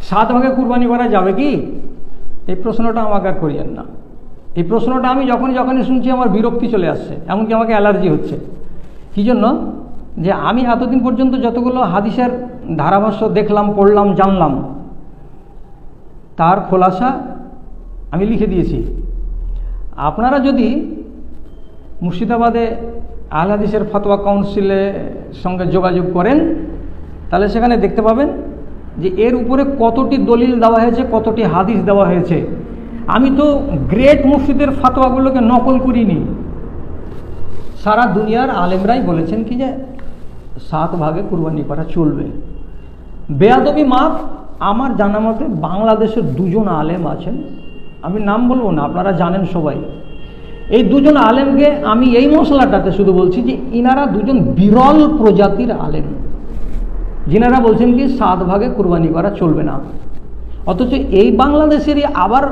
7 ভাগে কুরবানি করা যাবে কি? এই প্রশ্নটা আমাকে আর করিয়েন না। এই প্রশ্নটা আমি যখনই শুনছি আমার বিরক্তি চলে আসছে, এমনকি আমাকে অ্যালার্জি হচ্ছে। কী জন্য? যে আমি এতদিন পর্যন্ত যতগুলো হাদিসের ধারাভাষ্য দেখলাম, পড়লাম, জানলাম, তার খোলাসা আমি লিখে দিয়েছি। আপনারা যদি মুর্শিদাবাদে আহলে হাদিসের ফতোয়া কাউন্সিলের সঙ্গে যোগাযোগ করেন, তাহলে সেখানে দেখতে পাবেন যে এর উপরে কতটি দলিল দেওয়া হয়েছে, কতটি হাদিস দেওয়া হয়েছে। আমি তো গ্রেট মুফতিদের ফতোয়াগুলোকে নকল করিনি। সারা দুনিয়ার আলেমরাই বলেছেন কি যে 7 ভাগে কুরবানি করা চলবে। বেয়াদবি মাফ, আমার জানা মতে বাংলাদেশের 2 জন আলেম আছেন, আমি নাম বলবো না, আপনারা জানেন সবাই। এই 2 জন আলেমকে আমি এই মশলাটাতে শুধু বলছি যে ইনারা 2 জন বিরল প্রজাতির আলেম, যিনারা বলছেন কি 7 ভাগে কুরবানি করা চলবে না। অথচ এই বাংলাদেশেরই আবার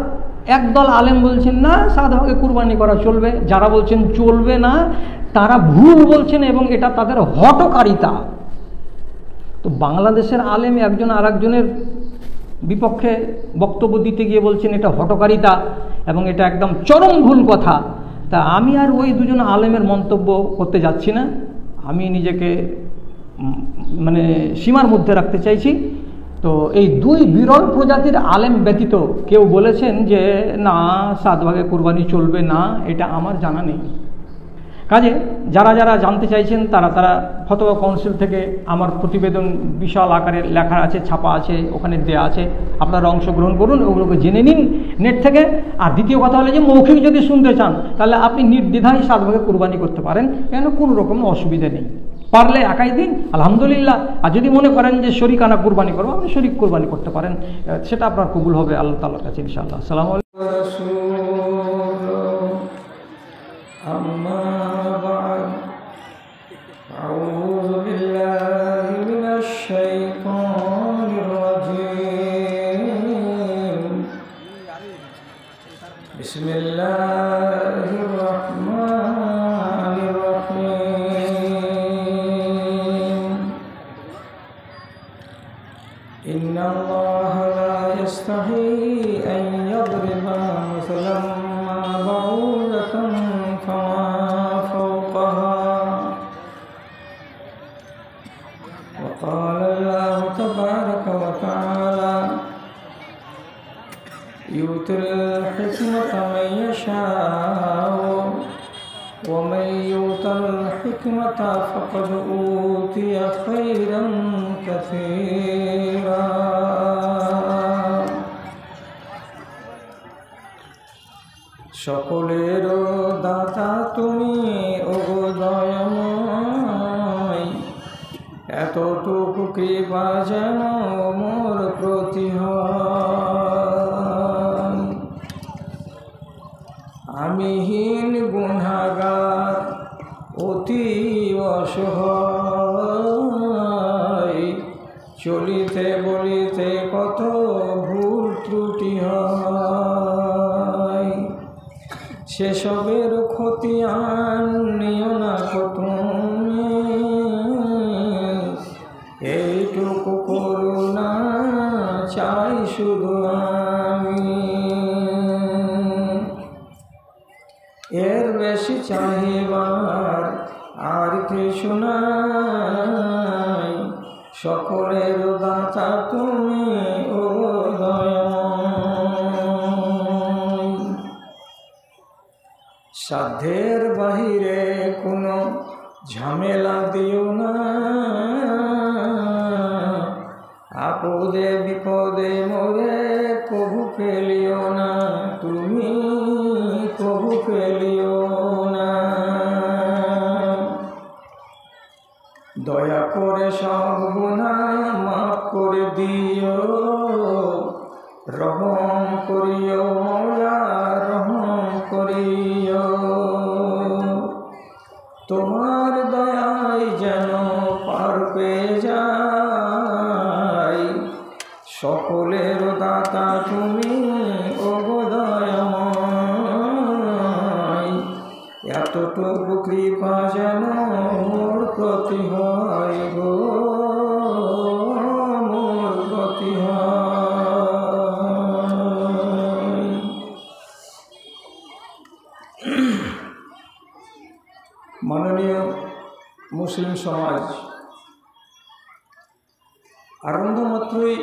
একদল আলেম বলছেন না 7 ভাগে কুরবানি করা চলবে। যারা বলছেন চলবে না তারা ভুল বলছেন এবং এটা তাদের হঠকারিতা। তো বাংলাদেশের আলেম একজন আর একজনের বিপক্ষে বক্তব্য দিতে গিয়ে বলছেন এটা হঠকারিতা এবং এটা একদম চরম ভুল কথা। তা আমি আর ওই 2 জন আলেমের মন্তব্য করতে যাচ্ছি না। আমি নিজেকে মানে সীমার মধ্যে রাখতে চাইছি। তো এই 2 বিরল প্রজাতির আলেম ব্যতীত কেউ বলেছেন যে না 7 ভাগে কুরবানি চলবে না, এটা আমার জানা নেই। কাজে যারা জানতে চাইছেন তারা ফতোয়া কাউন্সিল থেকে আমার প্রতিবেদন বিশাল আকারে লেখা আছে, ছাপা আছে, ওখানে দেয়া আছে, আপনারা অংশগ্রহণ করুন, ওগুলোকে জেনে নিন নেট থেকে। আর দ্বিতীয় কথা হলো যে মৌখিক যদি শুনতে চান তাহলে আপনি নির্দ্বিধায় 7 ভাগে কুরবানি করতে পারেন, কেন কোনো রকম অসুবিধা নেই। পারলে একাই দিন, আলহামদুলিল্লাহ। আর যদি মনে করেন যে শরীকানা কুরবানি করবো, আপনি শরীক কুরবানি করতে পারেন, সেটা আপনার কবুল হবে আল্লাহ তাআলার কাছে ইনশাআল্লাহ। আসসালামু আলাইকুম। বিসমিল্লাহির রাহমানির রাহিম। ইন্নাল্লাহা লা ইস্তাহি আন ইয়াদরিবা মাসালান মা বাউদাতান ফামা ফাওকাহা। ওয়া ক্বালা আল্লাহু তাবারাকা ওয়া তাআলা يؤتي الحكمة من يشاء ومن يؤت الحكمة فقد أوتي خيرا كثيرا। সকলের দাতা তুমি ওগো দয়াময়, এতটুকু কৃপা যেন মোর প্রতি হয়। আমি হীন গুনাহগার অতি অসহায়, চলিতে বলিতে কত ভুল ত্রুটি হয়। সেসবের খতিয়ান নিও না তুমি, এইটুকু করুণা চাই শুধু আমি। এর বেশি চাহিবার আর কিছু নাই, সকলের দাতা তুমি ও দয়াময়। সাধ্যের বাহিরে কোনো ঝামেলা দিও না, আপদে বিপদে মোরে কভু ফেলিও না, তুমি কভু ফেলিও না। দয়া করে সব গুনাহ মাফ করে দিও, রহম করিও মওলা রহম করিও। তোমার দয়ায় যেন পার পেয়ে যাই, সকলের দাতা তুমি ওগো দয়াময়, এতটুকু কৃপা যেন মোর প্রতি হয় গো, মোর প্রতি হয়। মুসলিম সমাজ, আরম্ভ মাত্রই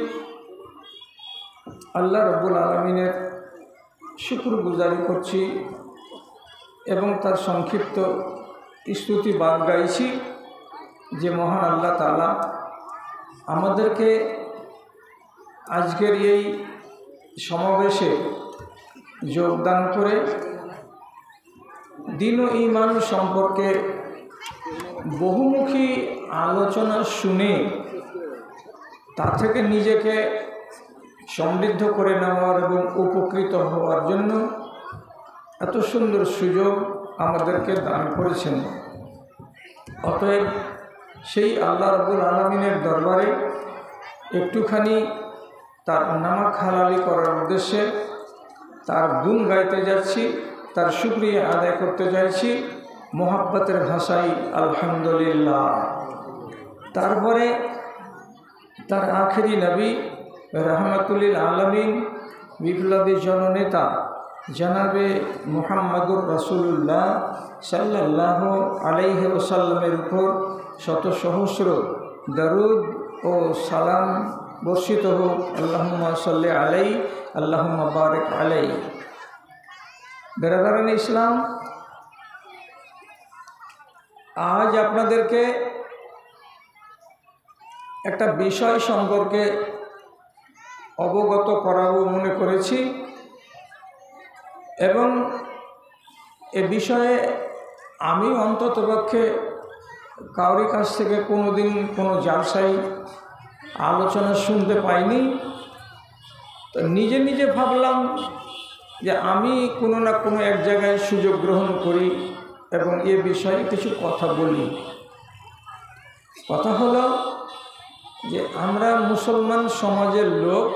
আল্লাহ রাব্বুল আলামিনের শুকরগুজারি করছি এবং তার সংক্ষিপ্ত স্তুতি বাদ গাইছি যে মহান আল্লাহ তাআলা আমাদেরকে আজকের এই সমাবেশে যোগদান করে দ্বীন ও ঈমান সম্পর্কে বহুমুখী আলোচনা শুনে তা থেকে নিজেকে সমৃদ্ধ করে নেওয়ার এবং উপকৃত হওয়ার জন্য এত সুন্দর সুযোগ আমাদেরকে দান করেছেন। অতএব সেই আল্লাহ রাব্বুল আলামিনের দরবারে একটুখানি তার নামাক হালালি করার উদ্দেশ্যে তার গুণ গাইতে যাচ্ছি, তার শুকরিয়া আদায় করতে চাইছি মোহাব্বতের ভাষায় আলহামদুলিল্লাহ। তারপরে তার আখেরি নবী রহমাতুল আলামিন বিপ্লবী জননেতা জনাবে মুহাম্মদুর রাসূলুল্লাহ সাল্লাল্লাহু আলাইহি ওয়াসাল্লামের উপর শত সহস্র দরুদ ও সালাম বর্ষিত হোক। আল্লাহুম্মা সাল্লি আলাইহি আল্লাহুম্মা বারিক আলাইহি। বেরাদারান ইসলাম, আজ আপনাদেরকে একটা বিষয় সম্পর্কে অবগত করাবো মনে করেছি এবং এ বিষয়ে আমি অন্ততপক্ষে কারোর কাছ থেকে কোনোদিন কোনো জালসাই আলোচনা শুনতে পাইনি। তো নিজে নিজে ভাবলাম যে আমি কোনো না কোনো এক জায়গায় সুযোগ গ্রহণ করি এবং এ বিষয়ে কিছু কথা বলি। কথা হলো যে আমরা মুসলমান সমাজের লোক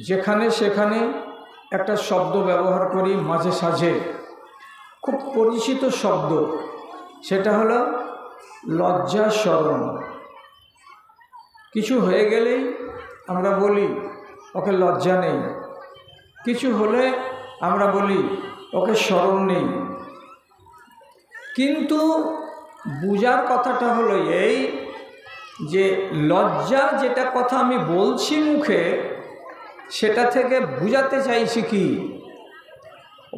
যেখানে সেখানে একটা শব্দ ব্যবহার করি মাঝে সাঝে, খুব পরিচিত শব্দ, সেটা হলো লজ্জা শরম। কিছু হয়ে গেলেই আমরা বলি ওকে লজ্জা নেই, কিছু হলে আমরা বলি ওকে শরম নেই। কিন্তু বুঝার কথাটা হলো এই যে লজ্জা যেটা কথা আমি বলছি মুখে, সেটা থেকে বুঝাতে চাইছি কি,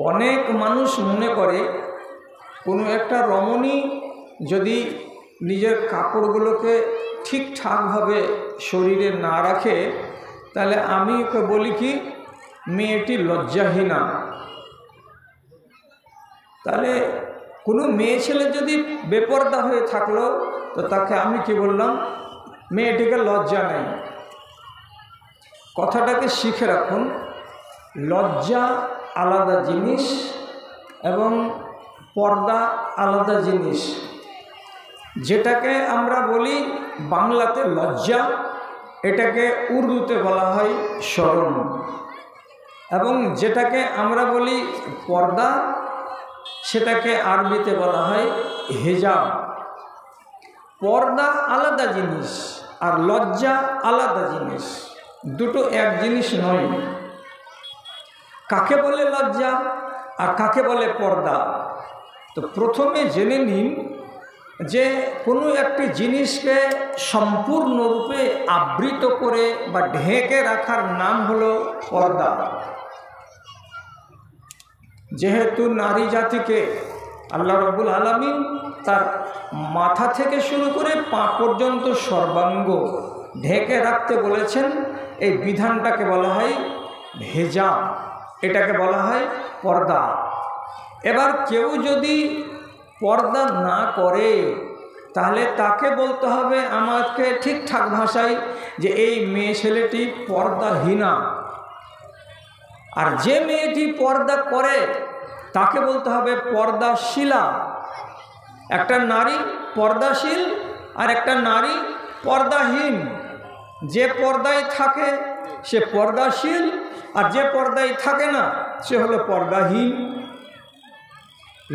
অনেক মানুষ মনে করে কোনো একটা রমণী যদি নিজের কাপড়গুলোকে ঠিকঠাকভাবে শরীরে না রাখে তাহলে আমি ওকে বলি কি মেয়েটি লজ্জাহীনা। তাহলে কোনো মেয়ে ছেলে যদি বেপরদা হয়ে থাকলো তো তাকে আমি কি বললাম, মেয়েটিকে লজ্জা নেই। কথাটাকে শিখে রাখুন, লজ্জা আলাদা জিনিস এবং পর্দা আলাদা জিনিস। যেটাকে আমরা বলি বাংলাতে লজ্জা, এটাকে উর্দুতে বলা হয় শরম, এবং যেটাকে আমরা বলি পর্দা সেটাকে আরবিতে বলা হয় হিজাব। পর্দা আলাদা জিনিস আর লজ্জা আলাদা জিনিস, দুটো এক জিনিস নয়। কাকে বলে লজ্জা আর কাকে বলে পর্দা? তো প্রথমে জেনে নিন যে কোনো একটি জিনিসকে সম্পূর্ণরূপে আবৃত করে বা ঢেকে রাখার নাম হলো পর্দা। যেহেতু নারী জাতিকে আল্লাহ রাব্বুল আলামিন তার মাথা থেকে শুরু করে পা পর্যন্ত সর্বাঙ্গ ঢেকে রাখতে বলেছেন, এই বিধানটাকে বলা হয় হিজাব, এটাকে বলা হয় পর্দা। এবার কেউ যদি পর্দা না করে তাহলে তাকে বলতে হবে আমাকে ঠিকঠাক ভাষায় যে এই মেয়ে ছেলেটি পর্দাহীনা। আর যে মেয়েটি পর্দা করে তাকে বলতে হবে পর্দাশীলা। একটা নারী পর্দাশীল আর একটা নারী পর্দাহীন। যে পর্দায় থাকে সে পর্দাশীল আর যে পর্দায় থাকে না সে হলো পর্দাহীন।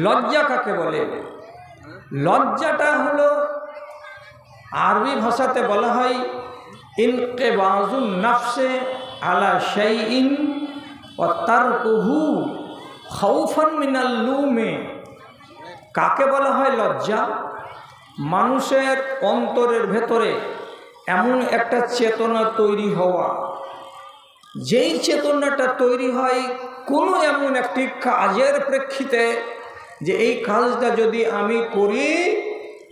লজ্জা কাকে বলে? লজ্জাটা হলো আরবি ভাষাতে বলা হয় ইনকিবাজুন নাফসে আলা শাইইন ওয়া তারকুহু খাউফান মিনাল লুমে। কাকে বলা হয় লজ্জা? মানুষের অন্তরের ভেতরে এমন একটা চেতনা তৈরি হওয়া, যেই চেতনাটা তৈরি হয় কোনো এমন একটি কাজের প্রেক্ষিতে যে এই কাজটা যদি আমি করি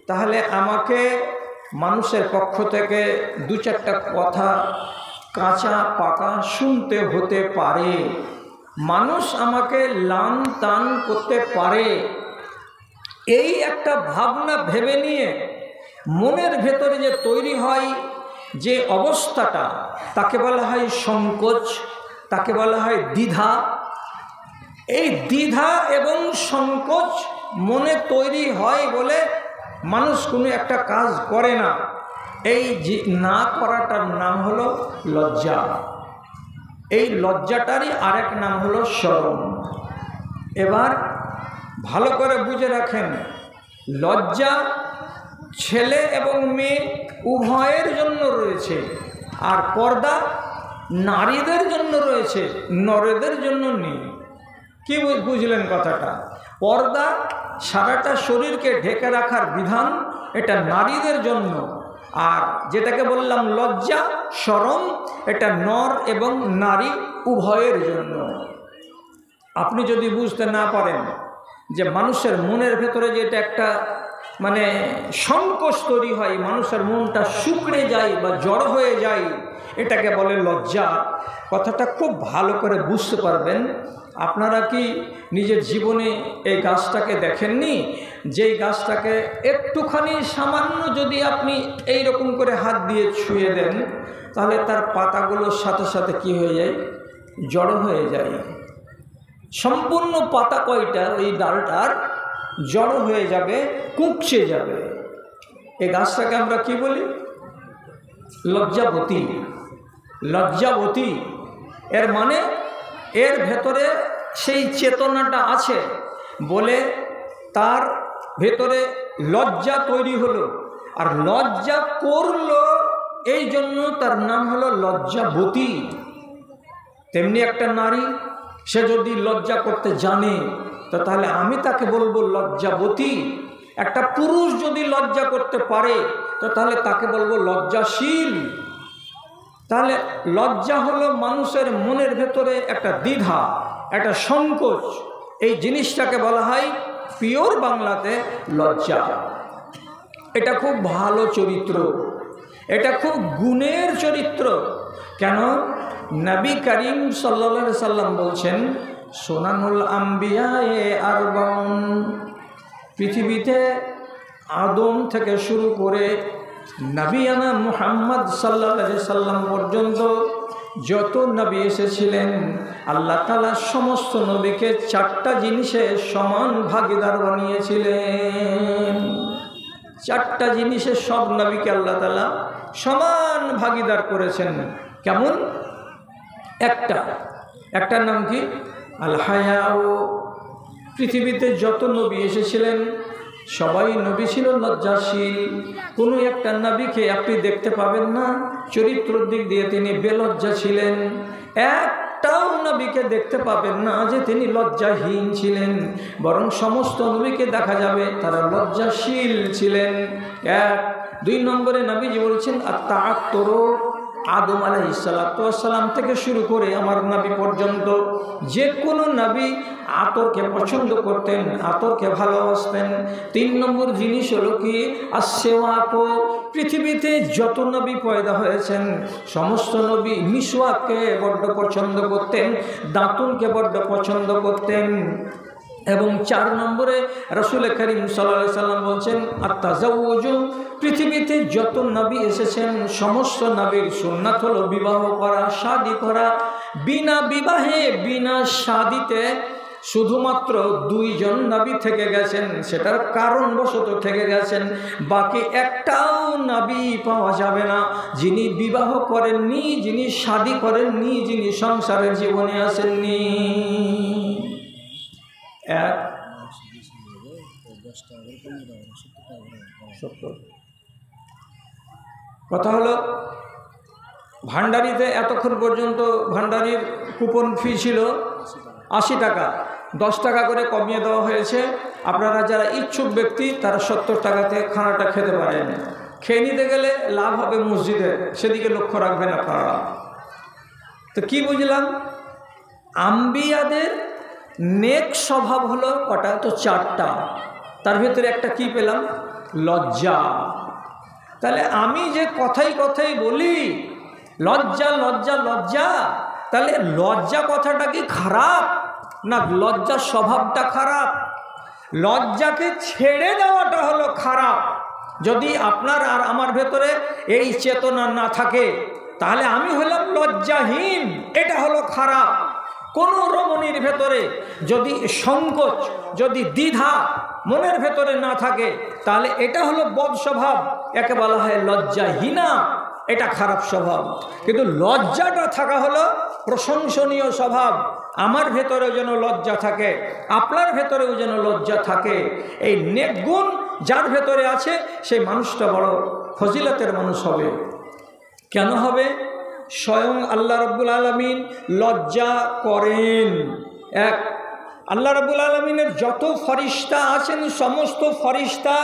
তাহলে আমাকে মানুষের পক্ষ থেকে দু চারটা কথা কাঁচা পাকা শুনতে হতে পারে, মানুষ আমাকে লান তান করতে পারে, এই একটা ভাবনা ভেবে নিয়ে মনের ভেতরে যে তৈরি হয় যে অবস্থাটা, তাকে বলা হয় সংকোচ, তাকে বলা হয় দ্বিধা। এই দ্বিধা এবং সংকোচ মনে তৈরি হয় বলে মানুষ কোনো একটা কাজ করে না। এই যে না করাটার নাম হলো লজ্জা। এই লজ্জাটারই আরেক নাম হলো শরম। এবার ভালো করে বুঝে রাখেন, লজ্জা ছেলে এবং মেয়ে উভয়ের জন্য রয়েছে, আর পর্দা নারীদের জন্য রয়েছে, নরেদের জন্য নেই। কি বুঝলেন কথাটা? পর্দা সারাটা শরীরকে ঢেকে রাখার বিধান, এটা নারীদের জন্য, আর যেটাকে বললাম লজ্জা শরম, এটা নর এবং নারী উভয়ের জন্য। আপনি যদি বুঝতে না পারেন যে মানুষের মনের ভেতরে যে এটা একটা মানে সংকোচ তৈরি হয়, মানুষের মনটা শুকড়ে যায় বা জড় হয়ে যায়, এটাকে বলে লজ্জা। কথাটা খুব ভালো করে বুঝতে পারবেন। আপনারা কি নিজের জীবনে এই গাছটাকে দেখেননি? যেই গাছটাকে একটুখানি সামান্য যদি আপনি এই রকম করে হাত দিয়ে ছুঁয়ে দেন, তাহলে তার পাতাগুলোর সাথে সাথে কি হয়ে যায়? জড়ো হয়ে যায়। সম্পূর্ণ পাতা কয়টা ওই ডালটার জড়ো হয়ে যাবে, কুঁকছে যাবে। এই গাছটাকে আমরা কি বলি? লজ্জাবতী। লজ্জাবতী এর মানে এর ভেতরে সেই চেতনাটা আছে বলে তার ভেতরে লজ্জা তৈরি হলো, আর লজ্জা করলো এই জন্য তার নাম হলো লজ্জাবতী। তেমনি একটা নারী, সে যদি লজ্জা করতে জানে তো তাহলে আমি তাকে বলবো লজ্জাবতী। একটা পুরুষ যদি লজ্জা করতে পারে তো তাহলে তাকে বলবো লজ্জাশীল। তাহলে লজ্জা হলো মানুষের মনের ভেতরে একটা দ্বিধা, একটা সংকোচ। এই জিনিসটাকে বলা হয় পিওর বাংলাতে লজ্জা। এটা খুব ভালো চরিত্র, এটা খুব গুণের চরিত্র। কেন? নবী করিম সাল্লাল্লাহু আলাইহি সাল্লাম বলছেন, সুনানুল আম্বিয়ায়ে আরবাউন, পৃথিবীতে আদম থেকে শুরু করে নবিয়ানা মুহাম্মদ সাল্লাল্লাহু আলাইহি সাল্লাম পর্যন্ত যত নবী এসেছিলেন, আল্লাহ তাআলা সমস্ত নবীকে চারটা জিনিসে সমান ভাগীদার বানিয়েছিলেন। চারটা জিনিসে সব নবীকে আল্লাহ তাআলা সমান ভাগীদার করেছেন। কেমন? একটার নাম কি? আল হায়াউ। পৃথিবীতে যত নবী এসেছিলেন সবাই নবী ছিল লজ্জাশীল। কোনো একটা নবীকে আপনি দেখতে পাবেন না চরিত্রের দিক দিয়ে তিনি বেলজ্জা ছিলেন। একটাও নবীকে দেখতে পাবেন না যে তিনি লজ্জাহীন ছিলেন, বরং সমস্ত নবীকে দেখা যাবে তারা লজ্জাশীল ছিলেন। দুই নম্বরে নবীজি বলছেন আত-তাআত্তুরু। আদম আলাইহিসসালাম থেকে শুরু করে আমার নবী পর্যন্ত যে কোনো নবী আতরকে পছন্দ করতেন, আতরকে ভালোবাসতেন। 3 নম্বর জিনিস হলো কি? আসওয়াক। পৃথিবীতে যত নবী পয়দা হয়েছেন সমস্ত নবী মিসওয়াককে বড্ড পছন্দ করতেন, দাঁতুনকে বড্ড পছন্দ করতেন। এবং 4 নম্বরে রাসূল করিম সাল্লাল্লাহু আলাইহি সাল্লাম বলছেন আত-তাযাওউজু। পৃথিবীতে যত নবী এসেছেন সমস্ত নবীর সুন্নাত হলো বিবাহ করা, শাদী করা। বিনা বিবাহে বিনা শাদীতে শুধুমাত্র 2 জন নবী থেকে গেছেন, সেটার কারণবশত থেকে গেছেন। বাকি একটাও নবী পাওয়া যাবে না যিনি বিবাহ করেননি, যিনি শাদী করেননি, যিনি সংসারের জীবনে আসেননি। কথা হলো ভান্ডারিতে এতক্ষণ পর্যন্ত ভান্ডারির কুপন ফি ছিল 80 টাকা। 10 টাকা করে কমিয়ে দেওয়া হয়েছে। আপনারা যারা ইচ্ছুক ব্যক্তি তারা 70 টাকাতে খানাটা খেতে পারেন। খেয়ে নিতে গেলে লাভ হবে মসজিদে, সেদিকে লক্ষ্য রাখবেন আপনারা। তো কি বুঝলাম? আম্বিয়াদের নেক স্বভাব হলো কটা? তো 4টা। তার ভিতরে একটা কি পেলাম? লজ্জা। তাহলে আমি যে কথাই কথাই বলি লজ্জা লজ্জা লজ্জা, তাহলে লজ্জা কথাটা কি খারাপ? না, লজ্জার স্বভাবটা খারাপ। লজ্জাকে ছেড়ে দেওয়াটা হলো খারাপ। যদি আপনার আর আমার ভেতরে এই চেতনা না থাকে তাহলে আমি হলাম লজ্জাহীন, এটা হলো খারাপ। কোনো রমণীর ভেতরে যদি সংকোচ, যদি দ্বিধা মনের ভেতরে না থাকে তাহলে এটা হলো বদ স্বভাব, একে বলা হয় লজ্জাহীনা, এটা খারাপ স্বভাব। কিন্তু লজ্জাটা থাকা হলো প্রশংসনীয় স্বভাব। আমার ভেতরেও যেন লজ্জা থাকে, আপনার ভেতরেও যেন লজ্জা থাকে। এই নেক গুণ যার ভেতরে আছে সেই মানুষটা বড় ফজিলতের মানুষ হবে। কেন হবে? স্বয়ং আল্লাহ রাব্বুল আলামিন লজ্জা করেন। এক, আল্লাহ রাব্বুল আলামিনের যত ফরিস্তা আছেন সমস্ত ফরিস্তা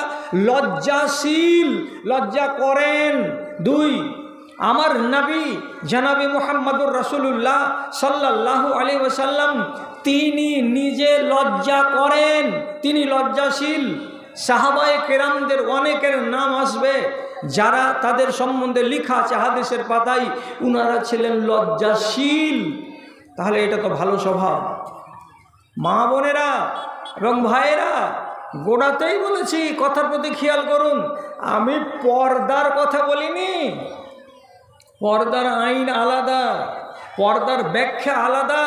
লজ্জাশীল, লজ্জা করেন। 2, আমার নবী জনাবে মুহাম্মদুর রাসূলুল্লাহ সাল্লাল্লাহু আলাইহি ওয়াসাল্লাম তিনি নিজে লজ্জা করেন, তিনি লজ্জাশীল। সাহাবায়ে কেরামদের অনেকের নাম আসবে যারা তাদের সম্বন্ধে লেখা আছে হাদিসের পাতায়, উনারা ছিলেন লজ্জাশীল। তাহলে এটা তো ভালো স্বভাব। মা বোনেরা এবং ভাইয়েরা, গোড়াতেই বলেছি, কথার প্রতি খেয়াল করুন, আমি পর্দার কথা বলিনি। পর্দার আইন আলাদা, পর্দার ব্যাখ্যা আলাদা।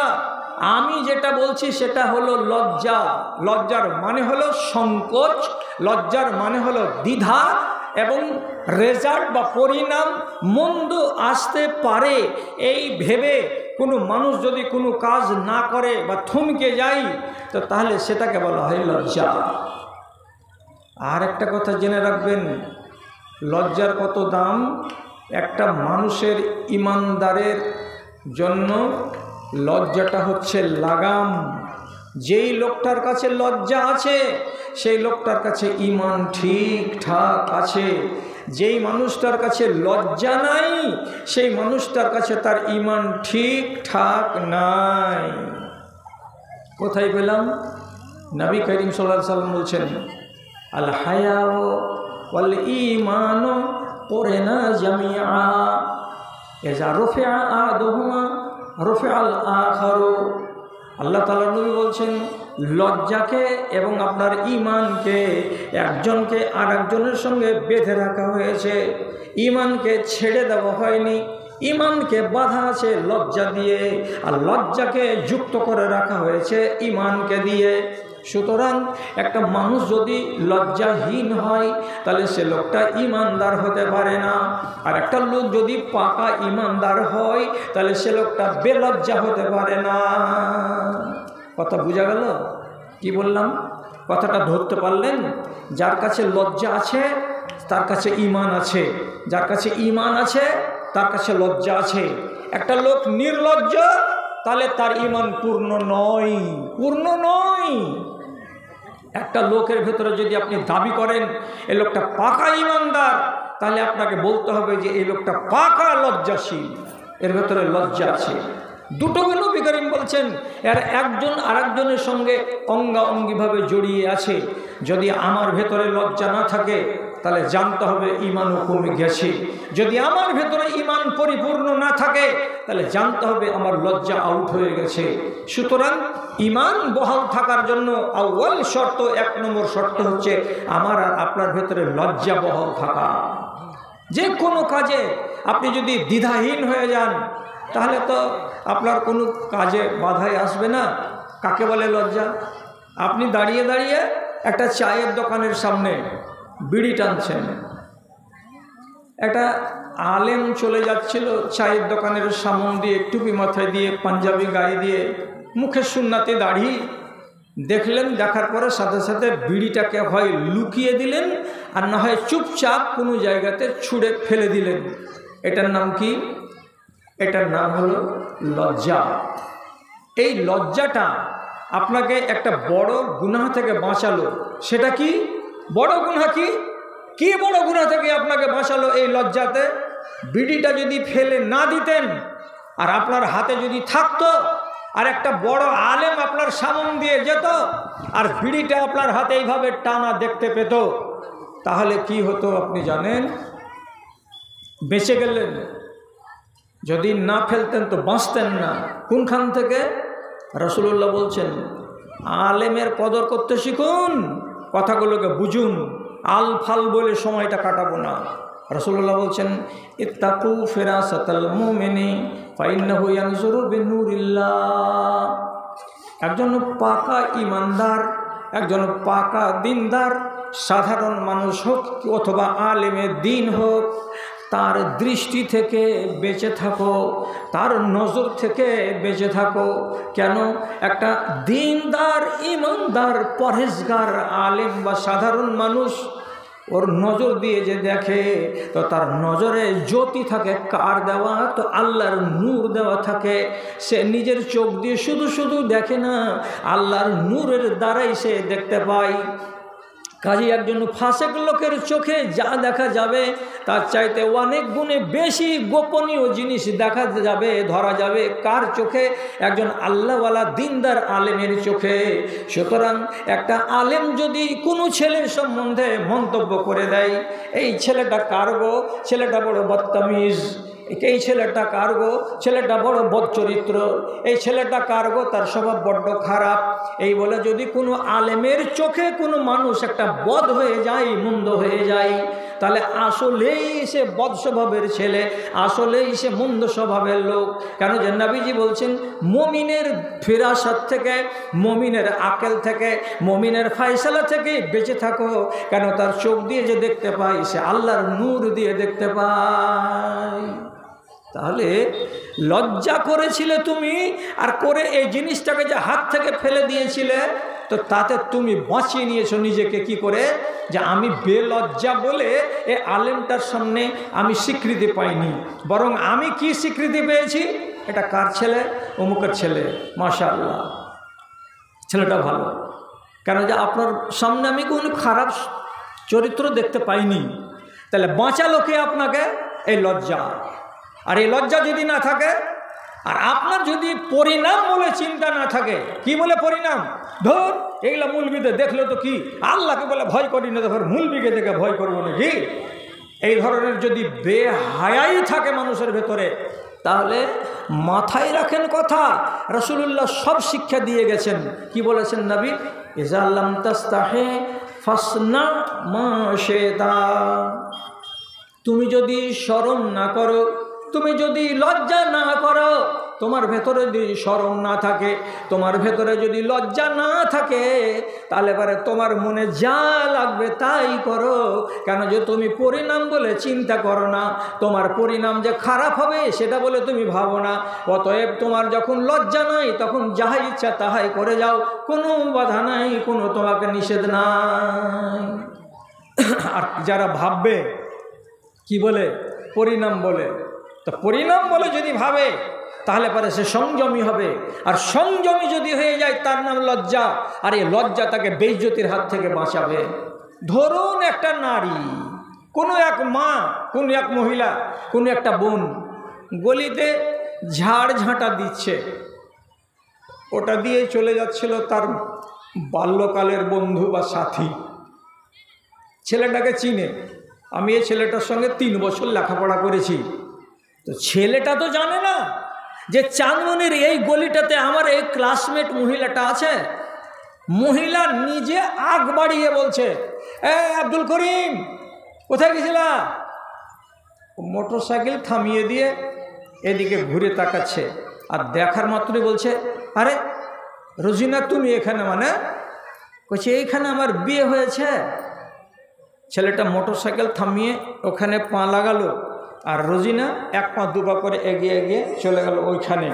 আমি যেটা বলছি সেটা হলো লজ্জা। লজ্জার মানে হলো সংকোচ, লজ্জার মানে হলো দ্বিধা, এবং রেজাল্ট বা পরিণাম মন্দ আসতে পারে এই ভেবে কোনো মানুষ যদি কোনো কাজ না করে বা থমকে যায় তো তাহলে সেটাকে বলা হয় লজ্জা। আর একটা কথা জেনে রাখবেন, লজ্জার কত দাম। একটা মানুষের ইমানদারের জন্য লজ্জাটা হচ্ছে লাগাম। যেই লোকটার কাছে লজ্জা আছে সেই লোকটার কাছে ঈমান ঠিকঠাক আছে। যেই মানুষটার কাছে লজ্জা নাই সেই মানুষটার কাছে তার ঈমান ঠিকঠাক নাই। কোথায় পেলাম? নবী করিম সাল্লাল্লাহু আলাইহি ওয়াসাল্লাম বলছেন, আল হায়া ওয়াল ঈমান কুরনা জামিআ ইযা রুফিআ আহাদুহুমা রুফিআল আখারু। আল্লাহ তাআলা নবী বলছেন, লজ্জাকে এবং আপনার ঈমানকে একজনকে আর একজনের সঙ্গে বেঁধে রাখা হয়েছে, ঈমানকে ছেড়ে দেওয়া হয়নি। ঈমানকে বাঁধা আছে লজ্জা দিয়ে, আর লজ্জাকে যুক্ত করে রাখা হয়েছে ঈমানকে দিয়ে। সুতরাং একটা মানুষ যদি লজ্জাহীন হয় তাহলে সে লোকটা ঈমানদার হতে পারে না। আর একটা লোক যদি পাকা ঈমানদার হয় তাহলে সে লোকটা বেলজ্জা হতে পারে না। কথা বোঝা গেল? কি বললাম? কথাটা ধরতে পারলেন? যার কাছে লজ্জা আছে তার কাছে ঈমান আছে, যার কাছে ঈমান আছে তার কাছে লজ্জা আছে। একটা লোক নির্লজ্জ তাহলে তার ঈমান পূর্ণ নয়, পূর্ণ নয়। একটা লোকের ভেতরে যদি আপনি দাবি করেন এই লোকটা পাকা ঈমানদার, তাহলে আপনাকে বলতে হবে যে এই লোকটা পাকা লজ্জাশীল, এর ভেতরে লজ্জা আছে। দুটো নবী করিম বলছেন এর একজন আরেকজনের সঙ্গে অঙ্গাঅঙ্গিভাবে জড়িয়ে আছে। যদি আমার ভেতরে লজ্জা না থাকে তাহলে জানতে হবে ঈমানও কমে গেছে। যদি আমার ভেতরে ঈমান পরিপূর্ণ না থাকে তাহলে জানতে হবে আমার লজ্জা আউট হয়ে গেছে। সুতরাং ঈমান বহাল থাকার জন্য আউয়াল শর্ত, 1 নম্বর শর্ত হচ্ছে আমার আর আপনার ভেতরে লজ্জা বহাল থাকা। যে কোনো কাজে আপনি যদি দ্বিধাহীন হয়ে যান তাহলে তো আপনার কোনো কাজে বাধাই আসবে না। কাকে বলে লজ্জা? আপনি দাঁড়িয়ে দাঁড়িয়ে একটা চায়ের দোকানের সামনে বিড়ি টানছেন, একটা আলেম চলে যাচ্ছিল চায়ের দোকানের সামন দিয়ে, টুপি মাথায় দিয়ে, পাঞ্জাবি গায়ে দিয়ে, মুখে সুন্নাতে দাড়ি দেখলেন। দেখার পরে সাথে সাথে বিড়িটাকে হয় লুকিয়ে দিলেন আর না হয় চুপচাপ কোনো জায়গাতে ছুঁড়ে ফেলে দিলেন। এটার নাম কি? এটার নাম হলো লজ্জা। এই লজ্জাটা আপনাকে একটা বড় গুনাহ থেকে বাঁচালো। সেটা কি বড় গুনাহ? কি বড় গুনাহ থেকে আপনাকে বাঁচালো এই লজ্জাতে? বিড়িটা যদি ফেলে না দিতেন আর আপনার হাতে যদি থাকতো, আর একটা বড় আলেম আপনার সামনে দিয়ে যেত আর বিড়িটা আপনার হাতে এইভাবে টানা দেখতে পেত, তাহলে কি হতো আপনি জানেন? বেঁচে গেলেন। যদি না ফেলতেন তো বাঁচতেন না। কোনখান থেকে? রাসূলুল্লাহ বলছেন আলেমের কদর করতে শিখুন, কথাগুলোকে বুঝুন, আল ফাল বলে সময়টা কাটাবো না। রাসূলুল্লাহ বলছেন ইত্তাকু ফিরাসাতাল মুমিনি ফাইন্নাহু ইয়ানজুরু বিনুরিল্লাহ। একজন পাকা ইমানদার, একজন পাকা দিনদার, সাধারণ মানুষ হোক অথবা আলেমের দিন হোক, তার দৃষ্টি থেকে বেঁচে থাকো, তার নজর থেকে বেঁচে থাকো। কেন? একটা দিনদার, ইমানদার, পরহেজগার আলেম বা সাধারণ মানুষ ওর নজর দিয়ে যে দেখে, তো তার নজরে জ্যোতি থাকে কার দেওয়া? তো আল্লাহর নূর দেওয়া থাকে। সে নিজের চোখ দিয়ে শুধু শুধু দেখে না, আল্লাহর নূরের দ্বারাই সে দেখতে পায়। কাজে একজন ফাসেক লোকের চোখে যা দেখা যাবে তার চাইতে অনেক গুণে বেশি গোপনীয় জিনিস দেখা যাবে, ধরা যাবে কার চোখে? একজন আল্লাহওয়ালা দিনদার আলেমের চোখে। সুতরাং একটা আলেম যদি কোনো ছেলের সম্বন্ধে মন্তব্য করে দেয়, এই ছেলেটা কার গো, ছেলেটা বড় বদতমিজ, এই ছেলেটা কার গো, ছেলেটা বড় বদচরিত্র, এই ছেলেটা কার গো, তার স্বভাব বড্ড খারাপ, এই বলে যদি কোনো আলেমের চোখে কোনো মানুষ একটা বদ হয়ে যায়, মন্দ হয়ে যায়, তাহলে আসলেই সে বদ স্বভাবের ছেলে, আসলেই সে মন্দ স্বভাবের লোক। কেন? যে নবীজি বলছেন মুমিনের ফিরাসাত থেকে, মুমিনের আকেল থেকে, মুমিনের ফায়সালা থেকে বেঁচে থাকো। কেন? তার চোখ দিয়ে যে দেখতে পায় সে আল্লাহর নূর দিয়ে দেখতে পায়। তাহলে লজ্জা করেছিলে তুমি, আর করে এই জিনিসটাকে যে হাত থেকে ফেলে দিয়েছিলে, তো তাতে তুমি বাঁচিয়ে নিয়েছো নিজেকে। কি করে? যে আমি বেলজ্জা বলে এ আলেমটার সামনে আমি স্বীকৃতি পাইনি, বরং আমি কি স্বীকৃতি পেয়েছি? এটা কার ছেলে? অমুকের ছেলে, মাশাআল্লাহ, ছেলেটা ভালো। কেন? যে আপনার সামনে আমি কোনো খারাপ চরিত্র দেখতে পাইনি। তাহলে বাঁচালো কে আপনাকে? এই লজ্জা। আর এই লজ্জা যদি না থাকে, আর আপনার যদি পরিণাম বলে চিন্তা না থাকে, কি বলে পরিণাম? ধর এইগুলা মুলবিতে দেখলো তো কি, আল্লাহকে বলে ভয় করি না, ধর মুলবিকে দেখে ভয় করবো নাকি? এই ধরনের যদি বেহায়াই থাকে মানুষের ভেতরে, তাহলে মাথায় রাখেন কথা। রাসূলুল্লাহ সব শিক্ষা দিয়ে গেছেন। কি বলেছেন নবী? ইজা লাম তাস্তাহি ফাসনা মা শিতা। তুমি যদি শরম না করো, তুমি যদি লজ্জা না করো, তোমার ভেতরে যদি শরম না থাকে, তোমার ভেতরে যদি লজ্জা না থাকে, তাহলে পরে তোমার মনে যা লাগবে তাই করো। কেন? যে তুমি পরিণাম বলে চিন্তা করো না, তোমার পরিণাম যে খারাপ হবে সেটা বলে তুমি ভাবো না। অতএব তোমার যখন লজ্জা নাই, তখন যাহা ইচ্ছা তাহাই করে যাও, কোনো বাধা নাই, কোনো তোমাকে নিষেধ নাই। আর যারা ভাববে কি বলে? পরিণাম বলে। তো পরিণাম বলে যদি ভাবে, তাহলে পরে সে সংযমী হবে। আর সংযমী যদি হয়ে যায়, তার নাম লজ্জা। আর এই লজ্জা তাকে বেইজ্জতির হাত থেকে বাঁচাবে। ধরুন একটা নারী, কোনো এক মা, কোনো এক মহিলা, কোনো একটা বোন গলিতে ঝাড় ঝাঁটা দিচ্ছে, ওটা দিয়ে চলে যাচ্ছিল তার বাল্যকালের বন্ধু বা সাথী। ছেলেটাকে চিনে, আমি এই ছেলেটার সঙ্গে 3 বছর লেখাপড়া করেছি। তো ছেলেটা তো জানে না যে চাঁদমনির এই গলিটাতে আমার এই ক্লাসমেট মহিলাটা আছে। মহিলা নিজে আগ বাড়িয়ে বলছে, আব্দুল করিম কোথায় গেছিলা? মোটরসাইকেল থামিয়ে দিয়ে এদিকে ঘুরে তাকাচ্ছে, আর দেখার মাত্রই বলছে, আরে রোজিনা তুমি এখানে? মানে বলছে এইখানে আমার বিয়ে হয়েছে। ছেলেটা মোটরসাইকেল থামিয়ে ওখানে পা লাগালো, আর রোজিনা 1 পা 2 পা করে এগিয়ে এগিয়ে চলে গেল ওইখানে।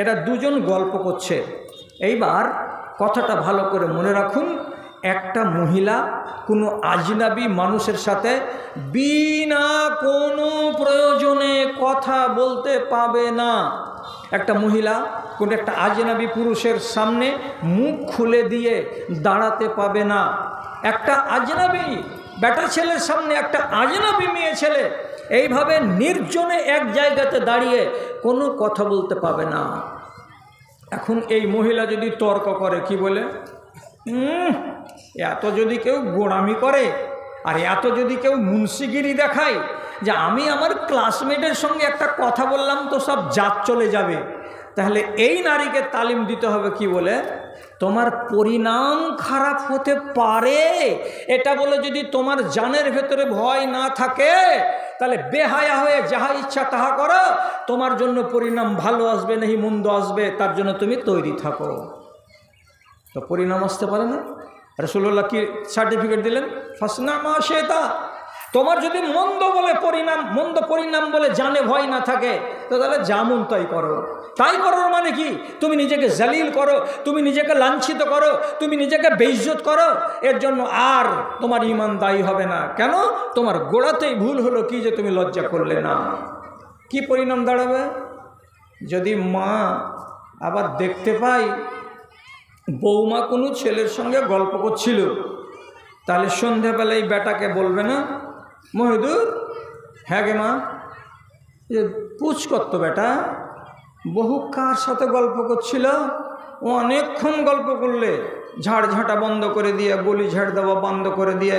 এরা দুজন গল্প করছে। এইবার কথাটা ভালো করে মনে রাখুন, একটা মহিলা কোনো আজনাবী মানুষের সাথে বিনা কোনো প্রয়োজনে কথা বলতে পাবে না। একটা মহিলা কোনো একটা আজনাবী পুরুষের সামনে মুখ খুলে দিয়ে দাঁড়াতে পাবে না। একটা আজনাবী বেটা ছেলের সামনে একটা আজনাবী মেয়ে ছেলে এইভাবে নির্জনে এক জায়গাতে দাঁড়িয়ে কোনো কথা বলতে পাবে না। এখন এই মহিলা যদি তর্ক করে, কি বলে, এত যদি কেউ গোঁড়ামি করে আর এত যদি কেউ মুন্সিগিরি দেখায় যে আমি আমার ক্লাসমেটের সঙ্গে একটা কথা বললাম তো সব জাত চলে যাবে, তাহলে এই নারীকে তালিম দিতে হবে কি বলে, তোমার পরিণাম খারাপ হতে পারে এটা বলে যদি তোমার জানের ভেতরে ভয় না থাকে তাহলে বেহায়া হয়ে যাহা ইচ্ছা তাহা করো, তোমার জন্য পরিণাম ভালো আসবে নাহি মন্দ আসবে তার জন্য তুমি তৈরি থাকো। তো পরিণাম আসতে পারে না। রাসূলুল্লাহ কি সার্টিফিকেট দিলেন, ফাসনা মা শেতা, তোমার যদি মন্দ পরিণাম বলে জানে ভয় না থাকে তো তাহলে যেমন তাই করো। তাই করার মানে কি, তুমি নিজেকে জালিল করো, তুমি নিজেকে লাঞ্ছিত করো, তুমি নিজেকে বেইজ্জত করো, এর জন্য আর তোমার ঈমান দায়ী হবে না। কেন? তোমার গোড়াতেই ভুল হলো কি যে তুমি লজ্জা করলে না। কি পরিণাম দাঁড়াবে? যদি মা আবার দেখতে পাই বৌমা কোনো ছেলের সঙ্গে গল্প করছিল, তাহলে সন্ধ্যাবেলায় বেটাকে বলবে না, মহিদুর, হ্যাঁ গে মা, পুছ করতো বেটা, বহু কার সাথে গল্প করছিল, ও অনেকক্ষণ গল্প করলে, ঝাড়ঝাঁটা বন্ধ করে দিয়ে, গলি ঝাড় দেওয়া বন্ধ করে দিয়ে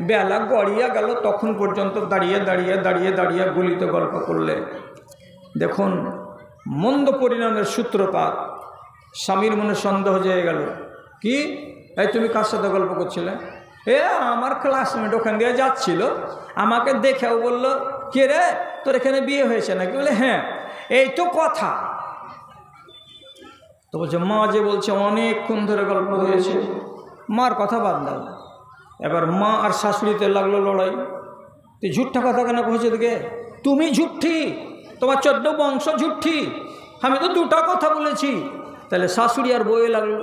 বেলা গড়িয়ে গেল, তখন পর্যন্ত দাঁড়িয়ে দাঁড়িয়ে দাঁড়িয়ে দাঁড়িয়ে গলিতে গল্প করলে। দেখুন মন্দ পরিণামের সূত্রপাত। স্বামীর মনে সন্দেহ হয়ে গেল, কি এই তুমি কার সাথে গল্প করছিলে? আমার ক্লাসমেট ওখান দিয়ে যাচ্ছিল, আমাকে দেখেও বললো, কে রে তোর এখানে বিয়ে হয়েছে নাকি? বলে হ্যাঁ। এই তো কথা। তো বলছে মা যে বলছে অনেকক্ষণ ধরে গল্প হয়েছে। মার কথা বাদ দাও, এবার মা আর শাশুড়িতে লাগলো লড়াই। তুই ঝুট্টা কথা কেন কহেছে? দিকে তুমি ঝুট্ঠি, তোমার 14 বংশ ঝুট্ঠি, আমি তো দুটা কথা বলেছি। তাহলে শাশুড়ি আর বউয়ে লাগলো।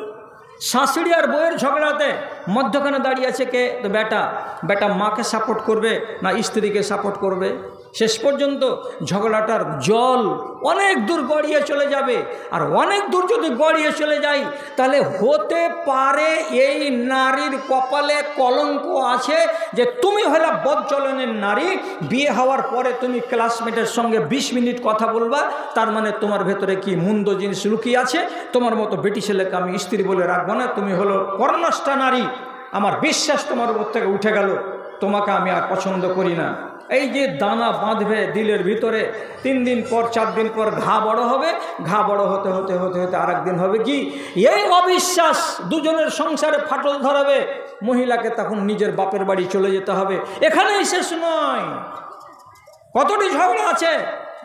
শাশুড়ি আর বউয়ের ঝগড়াতে মধ্যখানে দাঁড়িয়ে আছে কে? তো বেটা মাকে সাপোর্ট করবে না স্ত্রীকে সাপোর্ট করবে? শেষ পর্যন্ত ঝগড়াটার জল অনেক দূর গড়িয়ে চলে যাবে। আর অনেক দূর যদি গড়িয়ে চলে যায় তাহলে হতে পারে এই নারীর কপালে কলঙ্ক আছে যে তুমি হলে বদচলনের নারী, বিয়ে হওয়ার পরে তুমি ক্লাসমেটের সঙ্গে 20 মিনিট কথা বলবা, তার মানে তোমার ভেতরে কি মন্দ জিনিস লুকিয়ে আছে। তোমার মতো বেটি ছেলেকে আমি স্ত্রী বলে রাখবো না, তুমি হলো কর্ণাষ্ঠা নারী, আমার বিশ্বাস তোমার উপর থেকে উঠে গেল, তোমাকে আমি আর পছন্দ করি না। এই যে দানা বাঁধবে দিলের ভিতরে, 3 দিন পর 4 দিন পর ঘা বড় হবে, ঘা বড় হতে হতে হতে হতে আর একদিন হবে কি, এই অবিশ্বাস দুজনের সংসারে ফাটল ধরাবে। মহিলাকে তখন নিজের বাপের বাড়ি চলে যেতে হবে। এখানেই শেষ নয়, কতটি ঝগড়া আছে।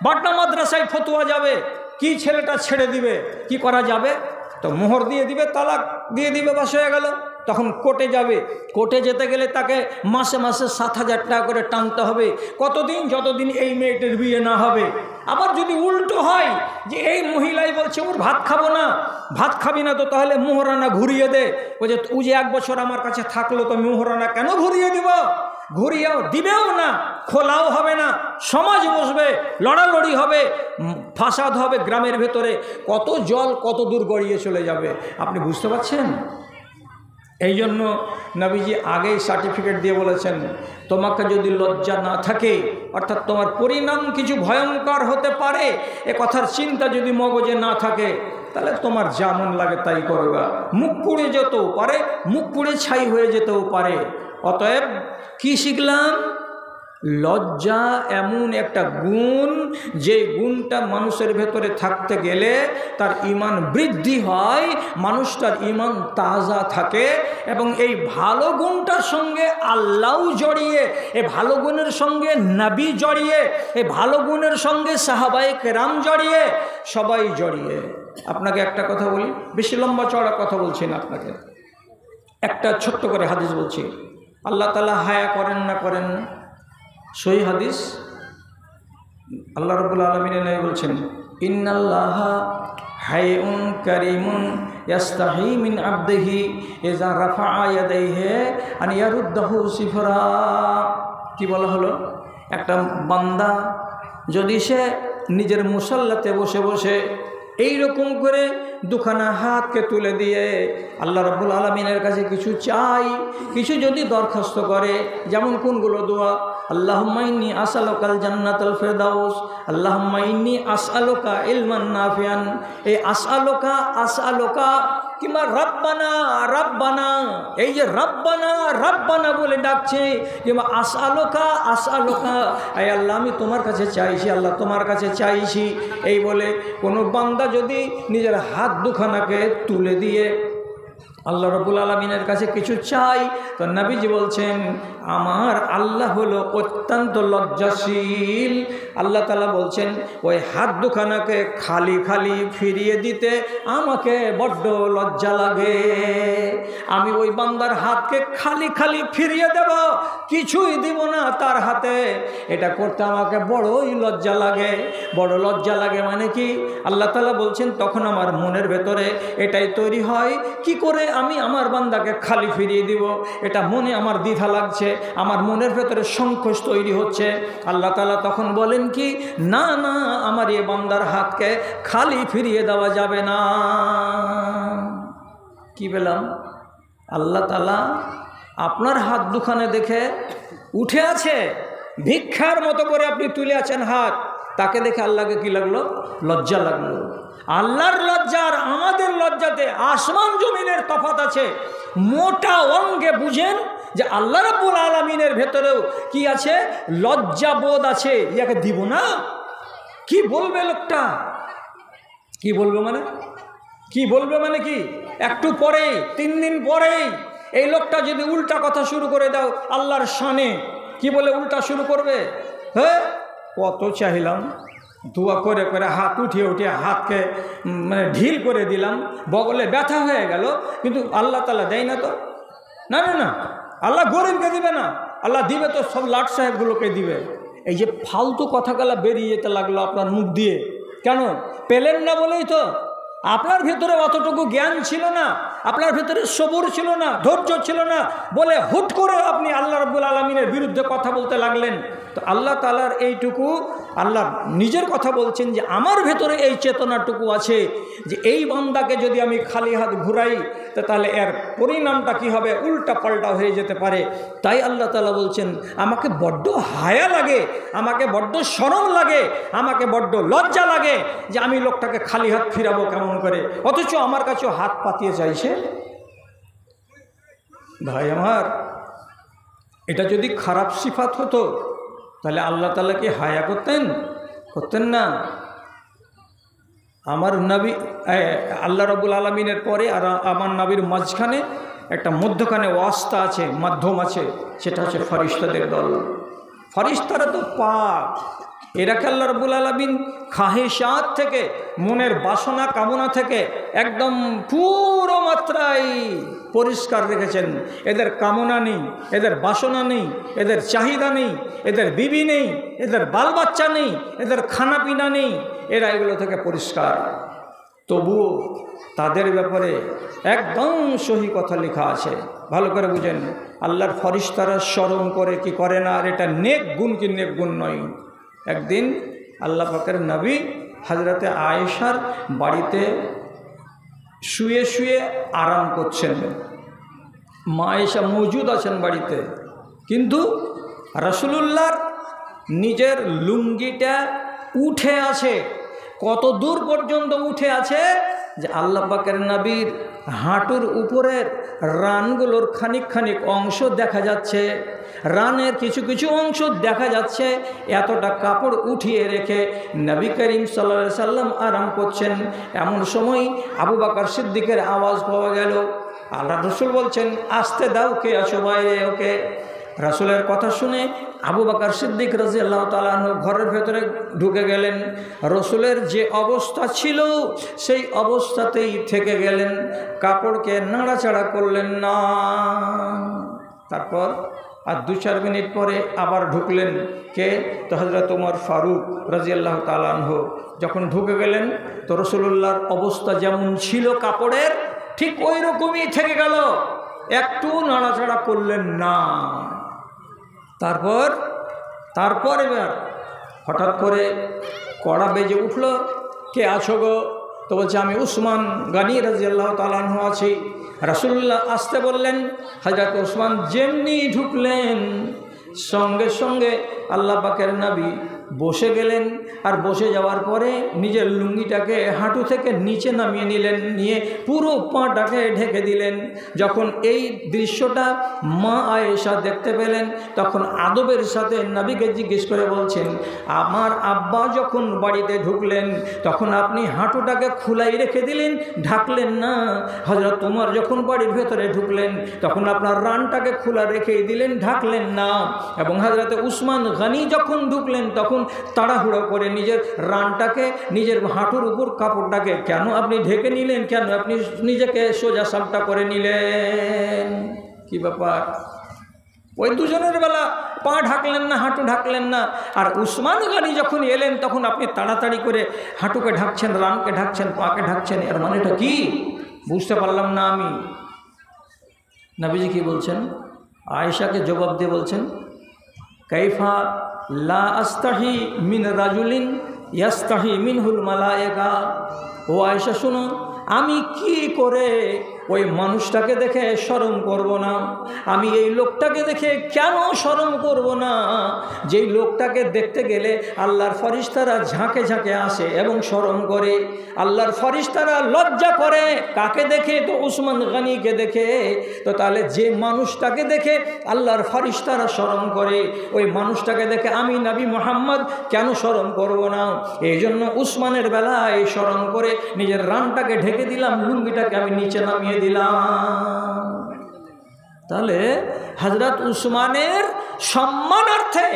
বাটনা মাদ্রাসায় ফতোয়া যাবে, কি ছেলেটা ছেড়ে দিবে, কি করা যাবে? তো মোহর দিয়ে দিবে, তালাক দিয়ে দিবে, বাস হয়ে গেল। তখন কোর্টে যাবে, কোর্টে যেতে গেলে তাকে মাসে মাসে 7,000 টাকা করে টানতে হবে। কতদিন? যতদিন এই মেয়েটির বিয়ে না হবে। আবার যদি উল্টো হয় যে এই মহিলাই বলছে ওর ভাত খাবো না, ভাত খাবি না তো তাহলে মোহরানা ঘুরিয়ে দে, ও যে 1 বছর আমার কাছে থাকলো তো মোহরানা কেন ঘুরিয়ে দিব? ঘুরিয়েও দিবেও না, খোলাও হবে না, সমাজ বসবে, লড়ালড়ি হবে, ফাসাদ হবে গ্রামের ভেতরে, কত জল কত দূর গড়িয়ে চলে যাবে। আপনি বুঝতে পারছেন? এই জন্য নবীজি আগেই সার্টিফিকেট দিয়ে বলেছেন, তোমাকে যদি লজ্জা না থাকে, অর্থাৎ তোমার পরিণাম কিছু ভয়ঙ্কর হতে পারে, এ কথার চিন্তা যদি মগজে না থাকে, তাহলে তোমার যেমন লাগে তাই করবা। মুখ পুড়ে যেতেও পারে, মুখ পুড়ে ছাই হয়ে যেতেও পারে। অতএব কি শিখলাম? লজ্জা এমন একটা গুণ, যে গুণটা মানুষের ভেতরে থাকতে গেলে তার ঈমান বৃদ্ধি হয়, মানুষটার ঈমান তাজা থাকে। এবং এই ভালো গুণটার সঙ্গে আল্লাহও জড়িয়ে, এই ভালো গুণের সঙ্গে নবী জড়িয়ে, এই ভালো গুণের সঙ্গে সাহাবায়ে কেরাম জড়িয়ে, সবাই জড়িয়ে। আপনাকে একটা কথা বলি, বেশি লম্বা চড়া কথা বলছি না, আপনাকে একটা ছোট্ট করে হাদিস বলছি। আল্লাহ তাআলা হায়া করেন না করেন না? সহিহ হাদিস, আল্লাহ রাব্বুল আলামিন নবী বলছেন, ইন্নাল্লাহা হাইউন কারীমুন ইয়াস্তাহি মিন আবদিহি ইযা রাফা'a ইয়াদাইহি আন ইয়ারুদ্দাহু সিফরা। কি বলা হলো? একটা বান্দা যদি সে নিজের মুসাল্লাতে বসে বসে এই রকম করে দুখানা হাতকে তুলে দিয়ে আল্লাহ রাব্বুল আলামিনের কাছে কিছু চাই, কিছু যদি দরখাস্ত করে, যেমন কোনগুলো দোয়া? আল্লাহুম্মা ইন্নী আসআলুকাল জান্নাতাল ফিরদাউস, আল্লাহুম্মা ইন্নী আসআলুকা ইলমান নাফিয়ান। এই আসআলুকা কিংবা রব্বানা রব্বানা, এই যে রব্বানা রব্বানা বলে ডাকছে, কিংবা আসআলুকা এই আল্লাহ আমি তোমার কাছে চাইছি, আল্লাহ তোমার কাছে চাইছি, এই বলে কোনো বান্দা যদি নিজের হাত দুখানাকে তুলে দিয়ে আল্লাহ রাব্বুল আলামিনের কাছে কিছু চাই, তো নবীজি বলছেন আমার আল্লাহ হলো অত্যন্ত লজ্জাশীল। আল্লাহ তাআলা বলছেন ওই হাত দুখানাকে খালি খালি ফিরিয়ে দিতে আমাকে বড্ড লজ্জা লাগে। আমি ওই বান্দার হাতকে খালি খালি ফিরিয়ে দেব, কিছুই দিব না তার হাতে, এটা করতে আমাকে বড়ই লজ্জা লাগে। বড় লজ্জা লাগে মানে কি? আল্লাহ তাআলা বলছেন তখন আমার মনের ভেতরে এটাই তৈরি হয়, কি করে আমি আমার বান্দাকে খালি ফিরিয়ে দিব, এটা মনে আমার দ্বিধা লাগছে, আমার মনের ভেতরে সংকোচ তৈরি হচ্ছে। আল্লাহ তাআলা তখন বলেন কি, না না, আমার এই বান্দার হাতকে খালি ফিরিয়ে দেওয়া যাবে না। কি পেলাম? আল্লাহ তাআলা আপনার হাত দুখানে দেখে উঠে আছে, ভিক্ষার মতো করে আপনি তুলে আছেন হাত, তাকে দেখে আল্লাহকে কি লাগলো? লজ্জা লাগলো। আল্লাহর লজ্জা আর আমাদের লজ্জাতে আসমান জমিনের তফাৎ আছে। মোটা অঙ্গে বুঝেন যে আল্লাহ রাব্বুল আলামিনের ভেতরেও কি আছে? লজ্জাবোধ আছে। ইয়াকে দিব না, কি বলবে লোকটা? কি বলবে মানে কি? একটু পরেই, 3 দিন পরেই এই লোকটা যদি উল্টা কথা শুরু করে দাও আল্লাহর শানে, কি বলে উল্টা শুরু করবে? হ্যাঁ, কত চাইলাম, দোয়া করে করে হাত উঠিয়ে হাতকে মানে ঢিল করে দিলাম, বগলে ব্যথা হয়ে গেল, কিন্তু আল্লাহ তাআলা দেয় না। তো না না না, আল্লাহ গরিবকে দিবে না, আল্লাহ দিবে তো সব লাট সাহেবগুলোকে দিবে। এই যে ফালতু কথাগুলো বেরিয়ে যেতে লাগলো আপনার মুখ দিয়ে, কেন? পেলেন না বলেই তো। আপনার ভেতরে অতটুকু জ্ঞান ছিল না, আপনার ভেতরে সবুর ছিল না, ধৈর্য ছিল না, বলে হুট করে আপনি আল্লাহ রাব্বুল আলামিনের বিরুদ্ধে কথা বলতে লাগলেন। তো আল্লাহ তাআলার এইটুকু, আল্লাহ নিজের কথা বলছেন যে আমার ভেতরে এই চেতনাটুকু আছে যে এই বান্দাকে যদি আমি খালি হাত ঘুরাই তো তাহলে এর পরিণামটা কি হবে? উল্টা পাল্টা হয়ে যেতে পারে। তাই আল্লাহ তাআলা বলছেন আমাকে বড্ড হায়া লাগে, আমাকে বড্ড শরম লাগে, আমাকে বড্ড লজ্জা লাগে যে আমি লোকটাকে খালি হাত ফিরাবো কেমন করে, অথচ আমার কাছেও হাত পাতিয়ে চাইছে। ভাই আমার, এটা যদি খারাপ সিফাত হতো তাহলে আল্লাহ তাআলা কি হায়া করতেন না? আমার নবী আল্লাহ রাব্বুল আলামিনের পরে আর আমার নবীর মাঝখানে একটা মধ্যখানে ওয়াস্তা আছে, মাধ্যম আছে, সেটা হচ্ছে ফেরেশতাদের দল। ফেরেশতারা তো পাক, এরাকে আল্লাহ রাব্বুল আলামিন খাহেশাত থেকে, মনের বাসনা কামনা থেকে একদম পুরো মাত্রায় পরিষ্কার রেখেছেন। এদের কামনা নেই, এদের বাসনা নেই, এদের চাহিদা নেই, এদের বিবি নেই, এদের বাল বাচ্চা নেই, এদের খানা পিনা নেই, এরা এগুলো থেকে পরিষ্কার। তবুও তাদের ব্যাপারে একদম সহি কথা লেখা আছে, ভালো করে বুঝেন। আল্লাহর ফেরেশতারা স্মরণ করে কি করে না, আর এটা নেক গুণ কি নেক গুণ নয়। একদিন আল্লাহ পাকের নবী হযরতে আয়েশার বাড়িতে শুয়ে শুয়ে আরাম করছেন। মা আয়েশা মৌজুদ আছেন বাড়িতে, কিন্তু রাসূলুল্লাহর নিজের লুঙ্গিটা উঠে আছে। কত দূর পর্যন্ত উঠে আছে যে আল্লাহ পাকের নবীর হাঁটুর উপরের রানগুলোর খানিক খানিক অংশ দেখা যাচ্ছে, রানের কিছু কিছু অংশ দেখা যাচ্ছে। এতটা কাপড় উঠিয়ে রেখে নবী করিম সাল্লাল্লাহু আলাইহি সাল্লাম আরাম করছেন। এমন সময় আবু বকর সিদ্দিকের আওয়াজ পাওয়া গেল। আল্লাহ রসুল বলছেন আসতে দাও, কে আছো বাইরে? ওকে। রাসূলের কথা শুনে আবু বকর সিদ্দিক রাদিয়াল্লাহু তাআলা আনহু ঘরের ভেতরে ঢুকে গেলেন। রসুলের যে অবস্থা ছিল সেই অবস্থাতেই থেকে গেলেন, কাপড়কে নাড়াচাড়া করলেন না। তারপর আর 2-4 মিনিট পরে আবার ঢুকলেন। কে? তো হযরত ওমর ফারুক রাদিয়াল্লাহু তাআলা আনহু যখন ঢুকে গেলেন তো রাসূলুল্লাহর অবস্থা যেমন ছিল কাপড়ের, ঠিক ওই রকমই থেকে গেল, একটু নাড়াচাড়া করলেন না। তারপর এবার হঠাৎ করে কড়া বেজে উঠল, কে আছো গো? তো বলছে আমি উসমান গানি রাদিয়াল্লাহু তাআলা আনহু আছি। রাসূলুল্লাহ আসতে বললেন, হযরত উসমান যেমনি ঢুকলেন সঙ্গে সঙ্গে আল্লাহ পাকের নবী বসে গেলেন। আর বসে যাওয়ার পরে নিজের লুঙ্গিটাকে হাঁটু থেকে নিচে নামিয়ে নিলেন, নিয়ে পুরো পাটাকে ঢেকে দিলেন। যখন এই দৃশ্যটা মা আয়েশা দেখতে পেলেন, তখন আদবের সাথে নবীকে জিজ্ঞেস করে বলছেন, আমার আব্বা যখন বাড়িতে ঢুকলেন তখন আপনি হাঁটুটাকে খোলাই রেখে দিলেন, ঢাকলেন না। হযরত ওমর যখন বাড়ির ভেতরে ঢুকলেন তখন আপনার রানটাকে খোলা রেখেই দিলেন, ঢাকলেন না। এবং হযরত উসমান গনি যখন ঢুকলেন তখন তাড়াহুড়ো করে নিজের রানটাকে, নিজের হাঁটুর উপর কাপড়টাকে কেন আপনি ঢেকে নিলেন, কেন আপনি নিজেকে সোজা সাপটা করে নিলেন? কি ব্যাপার? ওই দুজনের বেলা পা ঢাকলেন না, হাঁটু ঢাকলেন না। আর উসমান গনি যখন এলেন তখন আপনি তাড়াতাড়ি করে হাঁটুকে ঢাকছেন, রানকে ঢাকছেন, পাকে ঢাকছেন। এর মানেটা কি বুঝতে পারলাম না আমি। নবীজি কি বলছেন? আয়েশাকে জবাব দিয়ে বলছেন, কাইফা লা আস্তাহি মিন রাজুলিন ইয়াস্তাহি মিনহুল মালায়েকা। ও আয়েশা শুনো, আমি কি করে ওই মানুষটাকে দেখে শরম করব না? আমি এই লোকটাকে দেখে কেন শরম করব না? যেই লোকটাকে দেখতে গেলে আল্লাহর ফরিস্তারা ঝাঁকে ঝাঁকে আসে এবং শরম করে। আল্লাহর ফরিস্তারা লজ্জা করে কাকে দেখে? তো উসমান গনিকে দেখে। তো তাহলে যে মানুষটাকে দেখে আল্লাহর ফরিস্তারা শরম করে, ওই মানুষটাকে দেখে আমি নবী মুহাম্মদ কেন শরম করব না? এই জন্য উসমানের বেলায় শরম করে নিজের রানটাকে ঢেকে দিলাম, লুঙ্গিটাকে আমি নিচে নামিয়ে দিলাম। তাহলে হযরত উসমানের সম্মানার্থে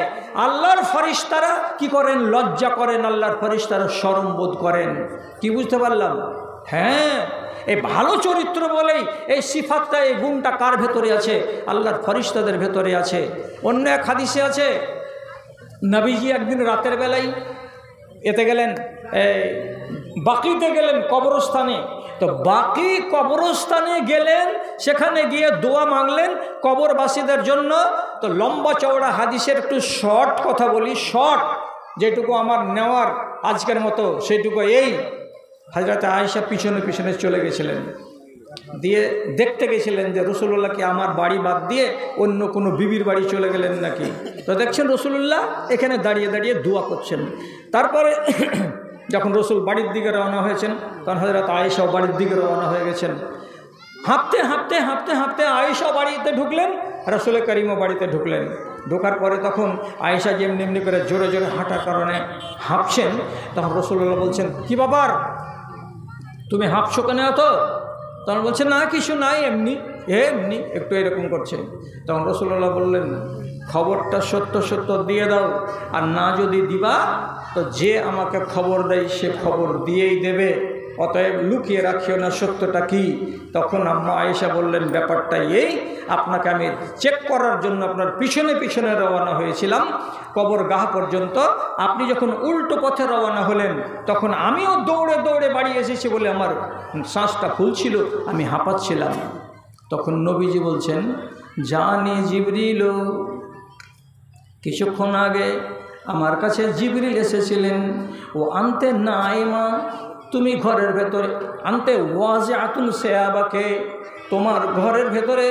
আল্লাহর ফরিস্তারা কি করেন? লজ্জা করেন, আল্লাহর ফরিস্তারা শরম বোধ করেন। কি বুঝতে পারলাম? হ্যাঁ, এই ভালো চরিত্র বলেই এই সিফাতটা, এই গুণটা কার ভেতরে আছে? আল্লাহর ফরিস্তাদের ভেতরে আছে। অন্য এক হাদিসে আছে, নবীজি একদিন রাতের বেলায় এতে গেলেন, বাকিতে গেলেন, কবরস্থানে। তো বাকি কবরস্থানে গেলেন, সেখানে গিয়ে দোয়া মাংলেন কবরবাসীদের জন্য। তো লম্বা চওড়া হাদিসের একটু শর্ট কথা বলি, শর্ট যেটুকু আমার নেওয়ার আজকের মতো সেইটুকু এই, হযরত আয়েশা পিছনে পিছনে চলে গেছিলেন, দিয়ে দেখতে গেছিলেন যে রাসূলুল্লাহ কি আমার বাড়ি বাদ দিয়ে অন্য কোনো বিবির বাড়ি চলে গেলেন নাকি। তো দেখছেন রাসূলুল্লাহ এখানে দাঁড়িয়ে দাঁড়িয়ে দোয়া করছেন। তারপরে যখন রসুল বাড়ির দিকে রওনা হয়েছেন তখন হযরত আয়েশাও বাড়ির দিকে রওনা হয়ে গেছেন। হাঁপতে হাঁপতে হাঁপতে হাঁপতে আয়েশা বাড়িতে ঢুকলেন, রাসূল করিমও বাড়িতে ঢুকলেন। ঢোকার পরে তখন আয়েশা যেমনি এমনি করে জোরে জোরে হাঁটার কারণে হাঁপছেন। তখন রাসূলুল্লাহ বলছেন, কি ব্যাপার, তুমি হাঁপছো কেন এত? তখন বলছে, না কিছু নাই, এমনি এমনি একটু এরকম করছে। তখন রাসূলুল্লাহ বললেন, খবরটা সত্য সত্য দিয়ে দাও, আর না যদি দিবা তো যে আমাকে খবর দেয় সে খবর দিয়েই দেবে, অতএব লুকিয়ে রাখিও না সত্যটা কি। তখন আম্মা আয়েশা বললেন, ব্যাপারটা এই, আপনাকে আমি চেক করার জন্য আপনার পিছনে পিছনে রওনা হয়েছিলাম কবরগাহ পর্যন্ত। আপনি যখন উল্টো পথে রওনা হলেন তখন আমিও দৌড়ে দৌড়ে বাড়ি এসেছি বলে আমার শ্বাসটা ফুলছিল, আমি হাঁপাচ্ছিলাম। তখন নবীজি বলছেন, জানি জিবরিল, কিছুক্ষণ আগে আমার কাছে জিবরিল এসেছিলেন, ও আনতে নাইমা, তুমি ঘরের ভেতরে, আনতে ওয়াজে আতুন সেয়াবাকে, তোমার ঘরের ভেতরে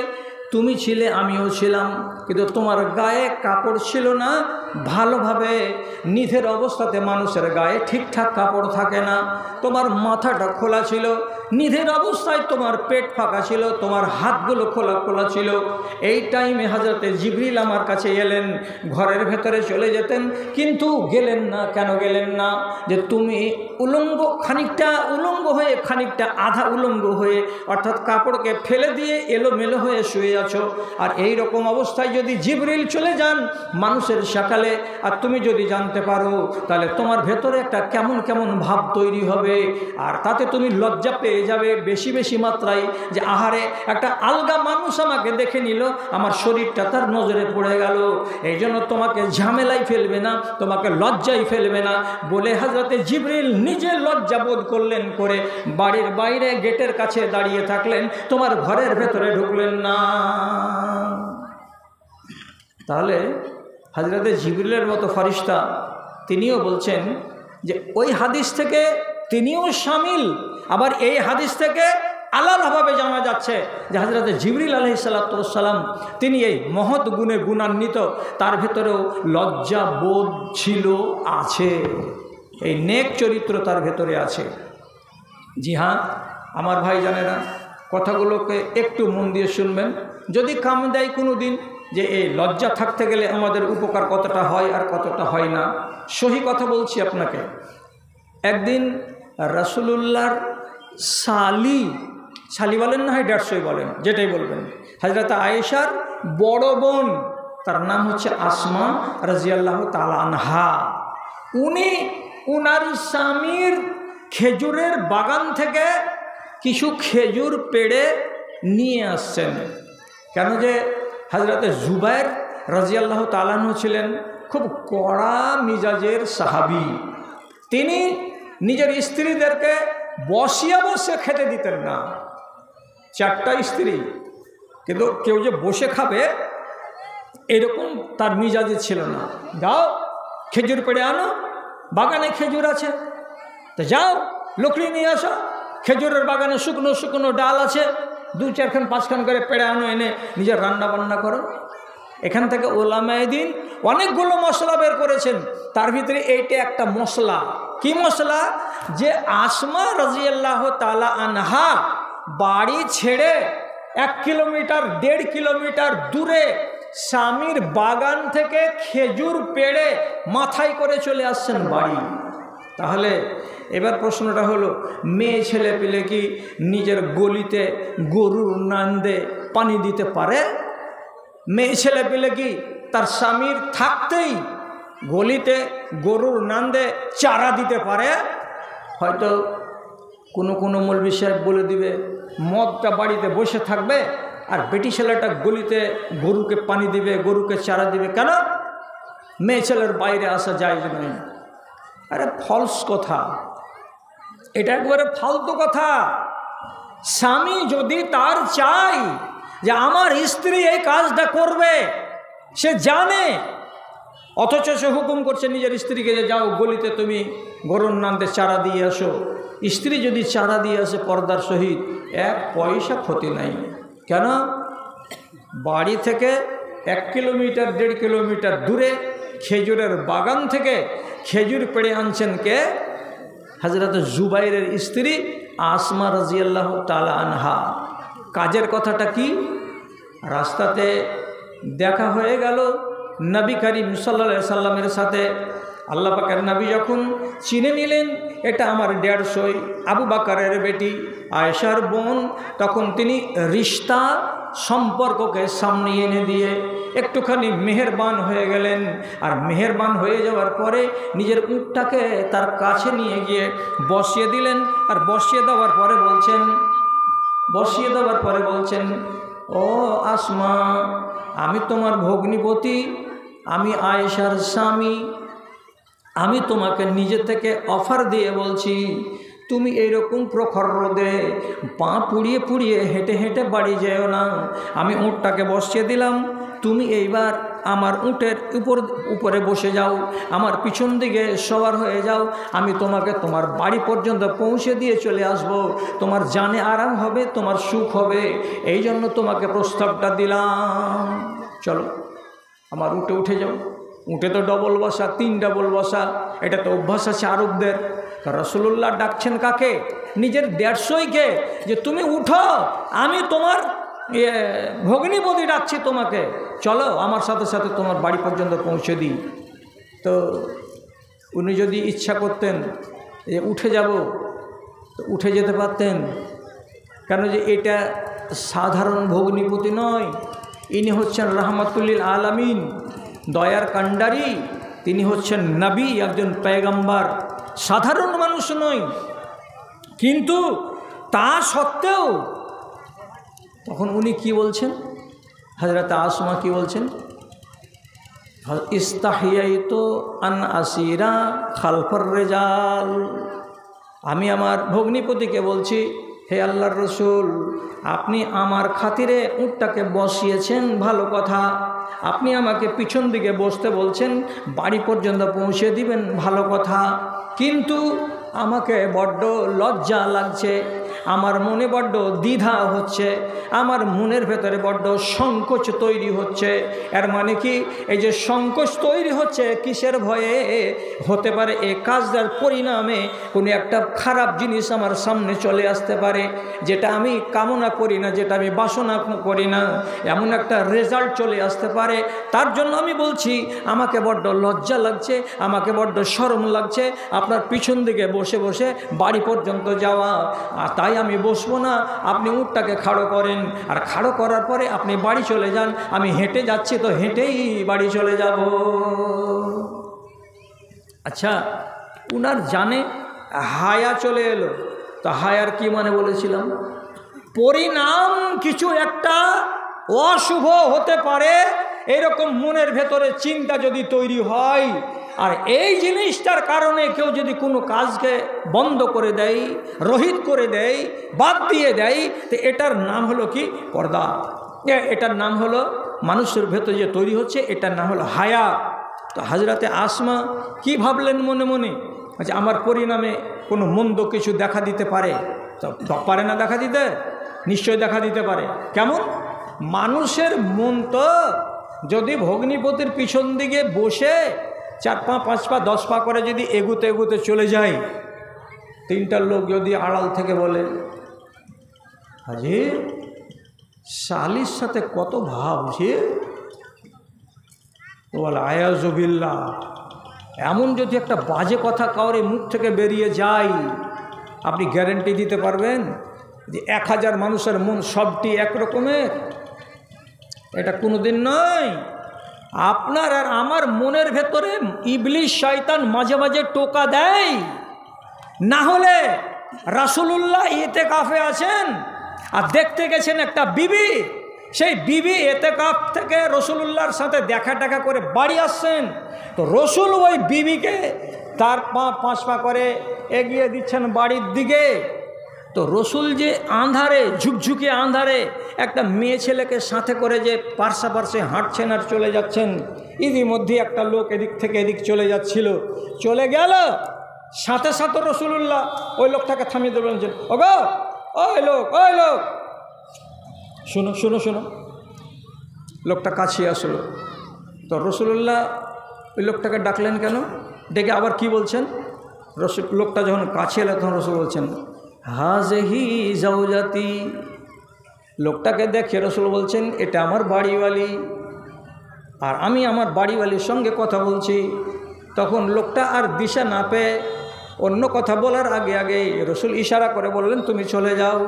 তুমি ছিলে, আমিও ছিলাম, কিন্তু তোমার গায়ে কাপড় ছিল না ভালোভাবে। নিধের অবস্থাতে মানুষের গায়ে ঠিকঠাক কাপড় থাকে না। তোমার মাথাটা খোলা ছিল, নিধের অবস্থায় তোমার পেট ফাঁকা ছিল, তোমার হাতগুলো খোলা খোলা ছিল। এই টাইমে হযরতে জিবরিল আমার কাছে এলেন, ঘরের ভেতরে চলে যেতেন, কিন্তু গেলেন না। কেন গেলেন না? যে তুমি উলঙ্গ, খানিকটা উলঙ্গ হয়ে, খানিকটা আধা উলঙ্গ হয়ে, অর্থাৎ কাপড়কে ফেলে দিয়ে এলোমেলো হয়ে শুয়ে আছো। আর এই রকম অবস্থায় যদি জিবরিল চলে যান মানুষের সকালে, আর তুমি যদি জানতে পারো, তাহলে তোমার ভেতরে একটা কেমন কেমন ভাব তৈরি হবে, আর তাতে তুমি লজ্জা পেয়ে যাবে বেশি বেশি মাত্রায়, যে আহারে একটা আলগা মানুষ আমাকে দেখে নিল, আমার শরীরটা তার নজরে পড়ে গেল। এই জন্য তোমাকে ঝামেলাই ফেলবে না, তোমাকে লজ্জাই ফেলবে না বলে হযরতে জিবরিল নিজে লজ্জা বোধ করলেন, করে বাড়ির বাইরে গেটের কাছে দাঁড়িয়ে থাকলেন, তোমার ঘরের ভেতরে ঢুকলেন না। তাহলে হযরতে জিবরিলের মতো ফেরেশতা তিনিও বলছেন যে ওই হাদিস থেকে তিনিও শামিল, আবার এই হাদিস থেকে আলাদাভাবে জানা যাচ্ছে যে হযরত জিবরিল আলাইহিস সালাম তিনি এই মহৎ গুণে গুণান্বিত, তার ভিতরেও লজ্জা বোধ ছিল, আছে, এই নেক চরিত্র তার ভেতরে আছে। জি হ্যাঁ আমার ভাই জানেরা, কথাগুলোকে একটু মন দিয়ে শুনবেন। যদি কাম দেয় কোনো দিন যে এই লজ্জা থাকতে গেলে আমাদের উপকার কতটা হয় আর কতটা হয় না, সহি কথা বলছি আপনাকে। একদিন রাসূলুল্লাহর শালি বলেন না হয় 150 বলেন, যেটাই বলবেন, হযরত আয়েশার বড় বোন, তার নাম হচ্ছে আসমা রাদিয়াল্লাহু তাআলা আনহা, উনি উনার স্বামীর খেজুরের বাগান থেকে কিছু খেজুর পেড়ে নিয়ে আসছেন। কেন যে হযরতে জুবায়ের রাদিয়াল্লাহু তাআলা আনহু ছিলেন খুব কড়া মিজাজের সাহাবী। তিনি নিজের স্ত্রীদেরকে বসিয়ে বসে খেতে দিতেন না। 4টা স্ত্রী, কিন্তু কেউ যে বসে খাবে এরকম তার মিজাজে ছিল না। যাও খেজুর পেড়ে আনো, বাগানে খেজুর আছে, তো যাও লকড়ি নিয়ে আসো, খেজুরের বাগানে শুকনো শুকনো ডাল আছে, 2-4 খান 5 খান করে পেড়ে আনো, এনে নিজের রান্না বান্না করো। এখান থেকে ওলামায়ে দ্বীন অনেকগুলো মশলা বের করেছেন, তার ভিতরে এইটা একটা মশলা। কি মশলা? যে আসমা রাদিয়াল্লাহু তাআলা আনহা বাড়ি ছেড়ে 1 কিলোমিটার 1.5 কিলোমিটার দূরে স্বামীর বাগান থেকে খেজুর পেড়ে মাথায় করে চলে আসছেন বাড়ি। তাহলে এবার প্রশ্নটা হলো, মেয়ে ছেলে পেলে কি নিজের গলিতে গরুর নান্দে পানি দিতে পারে? মেয়ে ছেলে পেলে কি তার স্বামীর থাকতেই গলিতে গরুর নান্দে চারা দিতে পারে? হয়তো কোনো মৌলভী সাহেব বলে দিবে মদটা বাড়িতে বসে থাকবে আর বেটি ছেলেটা গলিতে গরুকে পানি দিবে, গরুকে চারা দিবে। কেন? মেয়ে ছেলের বাইরে আসা যায় নয়। আরে ফলস কথা, এটা একবারে ফালতু কথা। স্বামী যদি তার চাই যে আমার স্ত্রী এই কাজটা করবে, সে জানে, অথচ সে হুকুম করছে নিজের স্ত্রীকে যে যাও গলিতে তুমি গরুর নান্দে চারা দিয়ে আসো। স্ত্রী যদি চারা দিয়ে আসে পর্দার সহিত, 1 পয়সা ক্ষতি নাই। কেন? বাড়ি থেকে 1 কিলোমিটার 1.5 কিলোমিটার দূরে খেজুরের বাগান থেকে খেজুর পেড়ে আনছেন কে? হযরত জুবাইরের স্ত্রী আসমা রাদিয়াল্লাহু তাআলা আনহা। কাজের কথাটা কি? রাস্তাতে দেখা হয়ে গেল নবী করিম সাল্লাল্লাহু আলাইহি সাল্লামের সাথে। আল্লাহ পাকের নবী যখন চিনে নিলেন এটা আমার 150 আবু বকরের বেটি আয়েশার বোন, তখন তিনি রিশতা সম্পর্ককে সামনে এনে দিয়ে একটুখানি মেহেরবান হয়ে গেলেন। আর মেহেরবান হয়ে যাওয়ার পরে নিজের উটটাকে তার কাছে নিয়ে গিয়ে বসিয়ে দিলেন। আর বসিয়ে দেওয়ার পরে বলছেন, ও আসমা, আমি তোমার ভগ্নিপতি, আমি আয়েশার স্বামী, আমি তোমাকে নিজে থেকে অফার দিয়ে বলছি, তুমি এইরকম প্রখর রোদে পা পুড়িয়ে পুড়িয়ে হেঁটে হেঁটে বাড়ি যেও না। আমি উঁটটাকে বসিয়ে দিলাম, তুমি এইবার আমার উঁটের উপরে বসে যাও, আমার পিছন দিকে সওয়ার হয়ে যাও, আমি তোমাকে তোমার বাড়ি পর্যন্ত পৌঁছে দিয়ে চলে আসব। তোমার জানে আরাম হবে, তোমার সুখ হবে, এই জন্য তোমাকে প্রস্তাবটা দিলাম। চলো আমার উঠে উঠে যাও। উঠে তো ডবল বসা, 3 ডবল বসা, এটা তো অভ্যাস আছে আরবদের। রাসূলুল্লাহ ডাকছেন কাকে? নিজের 150কে, যে তুমি উঠো, আমি তোমার ভগ্নিপতি ডাকছি তোমাকে, চলো আমার সাথে সাথে তোমার বাড়ি পর্যন্ত পৌঁছে দিই। তো উনি যদি ইচ্ছা করতেন যে উঠে যাব, তো উঠে যেতে পারতেন। কেন যে এটা সাধারণ ভগ্নিপতি নয়, ইনি হচ্ছেন রাহমাতুল্লিল আলামিন, দয়ার কাণ্ডারি। তিনি হচ্ছেন নবী, একজন পয়গম্বর, সাধারণ মানুষ নয়। কিন্তু তা সত্ত্বেও তখন উনি কি বলছেন? হযরত আসমা কি বলছেন? ইস্তাহিয়াইতু আন আসিরা খালফার রিজাল। আমি আমার ভগ্নিপতিকে বলছি, হে আল্লাহর রসুল, আপনি আমার খাতিরে উটটাকে বসিয়েছেন, ভালো কথা। আপনি আমাকে পিছন দিকে বসতে বলছেন, বাড়ি পর্যন্ত পৌঁছে দিবেন, ভালো কথা। কিন্তু আমাকে বড্ড লজ্জা লাগছে, আমার মনে বড্ড দ্বিধা হচ্ছে, আমার মনের ভেতরে বড্ড সংকোচ তৈরি হচ্ছে। এর মানে কি, এই যে সংকোচ তৈরি হচ্ছে কিসের ভয়ে? হতে পারে এই কাজটার পরিণামে কোনো একটা খারাপ জিনিস আমার সামনে চলে আসতে পারে, যেটা আমি কামনা করি না, যেটা আমি বাসনা করি না, এমন একটা রেজাল্ট চলে আসতে পারে। তার জন্য আমি বলছি আমাকে বড্ড লজ্জা লাগছে, আমাকে বড্ড শরম লাগছে আপনার পিছন দিকে বসে বসে বাড়ি পর্যন্ত যাওয়া। আর তাই আমি বসবো না, আপনি উটটাকে খাড়ো করেন, আর খাড়ো করার পরে আপনি বাড়ি চলে যান। আমি হেঁটে যাচ্ছি তো হেঁটেই বাড়ি চলে যাব। আচ্ছা, উনার জানে হায়া চলে এলো, তো হায়ার কি মানে বলেছিলাম, পরিণাম কিছু একটা অশুভ হতে পারে এরকম মনের ভেতরে চিন্তা যদি তৈরি হয়, আর এই জিনিসটার কারণে কেউ যদি কোনো কাজকে বন্ধ করে দেয়, রহিত করে দেয়, বাদ দিয়ে দেয়, তো এটার নাম হলো কি? পর্দা। এটার নাম হলো মানুষের ভেতরে যে তৈরি হচ্ছে, এটার নাম হলো হায়া। তো হযরতে আসমা কি ভাবলেন মনে মনে, আচ্ছা আমার পরিণামে কোনো মন্দ কিছু দেখা দিতে পারে? তো পারে না দেখা দিতে? নিশ্চয় দেখা দিতে পারে। কেমন? মানুষের মন তো যদি ভগ্নিপতির পিছন দিকে বসে 4 পা 5 পা 10 পা করে যদি এগুতে এগুতে চলে যায়, 3টা লোক যদি আড়াল থেকে বলে, হাজি শালির সাথে কত ভাবছে, তো বলে আয়াজুবিল্লাহ, এমন যদি একটা বাজে কথা কাউরে মুখ থেকে বেরিয়ে যায়, আপনি গ্যারেন্টি দিতে পারবেন যে 1000 মানুষের মন সবটি একরকমের? এটা কোনো দিন নয়। আপনার আর আমার মনের ভেতরে ইবলিশ শয়তান মাঝে মাঝে টোকা দেয়। না হলে রাসূলুল্লাহ ইতিকাফে আছেন আর দেখতে গেছেন একটা বিবি, সেই বিবি ইতিকাফ থেকে রাসূলুল্লাহর সাথে দেখা টাকা করে বাড়ি আসছেন, তো রসুল ওই বিবিকে 4 পা 5 পা করে এগিয়ে দিচ্ছেন বাড়ির দিকে। তো রসুল যে আন্ধারে, ঝুকঝুকে আন্ধারে একটা মেয়ে ছেলেকে সাথে করে যে পার্শ্বে হাঁটছেন আর চলে যাচ্ছেন, ইতিমধ্যে একটা লোক এদিক থেকে এদিক চলে যাচ্ছিল, চলে গেল, সাথে সাথে রসুলুল্লাহ ওই লোকটাকে থামিয়ে দেবেন যে, ওগো ওই লোক শুনো শুনো শুনো। লোকটা কাছে আসলো, তো রসুলুল্লাহ ওই লোকটাকে ডাকলেন কেন? ডেকে আবার কি বলছেন? লোকটা যখন কাছে এলো তখন রসুল বলছেন, হাজহি জাওজাতি। লোকটাকে দেখে রসুল বলছেন, এটা আমার বাড়িওয়ালি, আর আমি আমার বাড়িওয়ালির সঙ্গে কথা বলছি। তখন লোকটা আর দিশা না পেয়ে অন্য কথা বলার আগে আগে রসুল ইশারা করে বললেন, তুমি চলে যাও।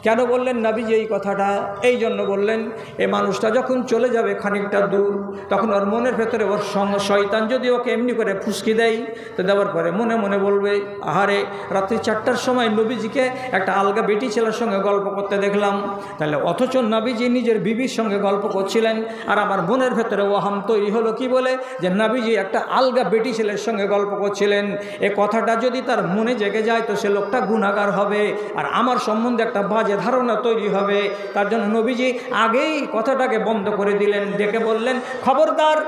কেন বললেন নবীজি এই কথাটা? এই জন্য বললেন, এ মানুষটা যখন চলে যাবে খানিকটা দূর, তখন ওর মনের ভেতরে ওর শয়তান যদি ওকে এমনি করে ফুসকি দেয়, তো দেওয়ার পরে মনে মনে বলবে, আহারে রাত্রি 4টার সময় নবীজিকে একটা আলগা বেটি ছেলের সঙ্গে গল্প করতে দেখলাম। তাহলে অথচ নবীজি নিজের বিবির সঙ্গে গল্প করছিলেন, আর আমার মনের ভেতরে ওহাম তৈরি হলো কি বলে, যে নবীজি একটা আলগা বেটি ছেলের সঙ্গে গল্প করছিলেন। এ কথাটা যদি তার মনে জেগে যায়, তো সে লোকটা গুনাহগার হবে, আর আমার সম্বন্ধে একটা বাজে ধারণা তৈরি হবে। তার জন্য নবীজি আগেই কথাটাকে বন্ধ করে দিলেন, ডেকে বললেন, খবরদার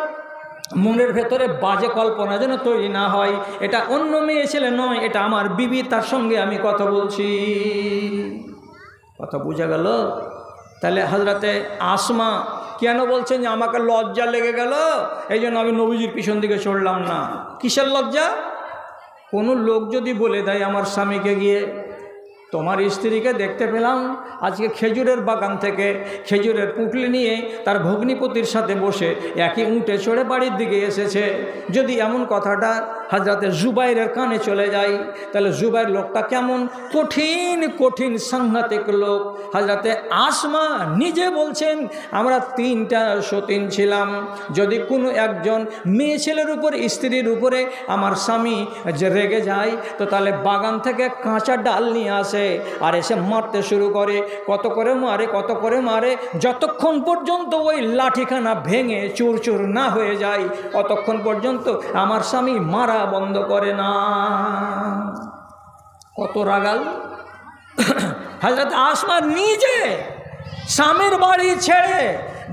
মনের ভেতরে বাজে কল্পনা যেন তৈরি না হয়, এটা অন্য মেয়ে ছেলে নয়, এটা আমার বিবি, তার সঙ্গে আমি কথা বলছি। কথা বুঝা গেল? তাহলে হযরতে আসমা কেন বলছেন যে আমাকে লজ্জা লেগে গেল, এই জন্য আমি নবীজির পিছন দিকে চললাম না? কিসের লজ্জা? কোনো লোক যদি বলে দেয় আমার স্বামীকে গিয়ে, তোমার স্ত্রীকে দেখতে পেলাম আজকে খেজুরের বাগান থেকে খেজুরের পুঁটলি নিয়ে তার ভগ্নিপতির সাথে বসে একই উঁটে চড়ে বাড়ির দিকে এসেছে, যদি এমন কথাটা হযরতে জুবাইরের কানে চলে যায়, তাহলে জুবাইর লোকটা কেমন কঠিন কঠিন সাংঘাতিক লোক। হযরতে আসমা নিজে বলছেন, আমরা 3টা সতীন ছিলাম, যদি কোনো একজন মেয়ে ছেলের উপর, স্ত্রীর উপরে আমার স্বামী যে রেগে যায়, তো তাহলে বাগান থেকে কাঁচা ডাল নিয়ে আসে আর এসে মারতে শুরু করে, কত করে মারে, যতক্ষণ পর্যন্ত ওই লাঠিখানা ভেঙে চুরচুর না হয়ে যায়, ততক্ষণ পর্যন্ত আমার স্বামী মারা বন্ধ করে না। কত রাগাল! হযরত আসমা নিজে স্বামীর বাড়ি ছেড়ে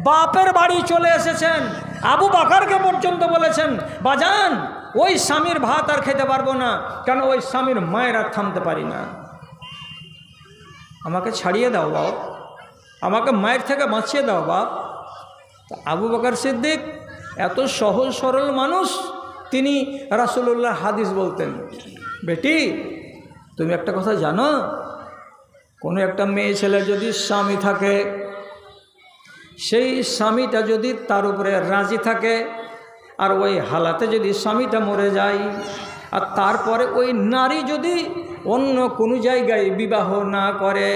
বাপের বাড়ি চলে এসেছেন, আবু বকরকে পর্যন্ত বলেছেন, বাজান ওই স্বামীর ভাত আর খেতে পারবো না, কেন ওই স্বামীর মায়ের আর থামতে পারি না। আমাকে ছাড়িয়ে দাও বাপ, আমাকে মায়ের থেকে বাঁচিয়ে দাও বাপ। তো আবু বকর সিদ্দিক এত সহজ সরল মানুষ, তিনি রাসূলুল্লাহ হাদিস বলতেন, বেটি তুমি একটা কথা জানো, কোনো একটা মেয়ে ছেলে যদি স্বামী থাকে, সেই স্বামীটা যদি তার উপরে রাজি থাকে, আর ওই হালাতে যদি স্বামীটা মরে যায়, আর তারপরে ওই নারী যদি অন্য কোনো জায়গায় বিবাহ না করে,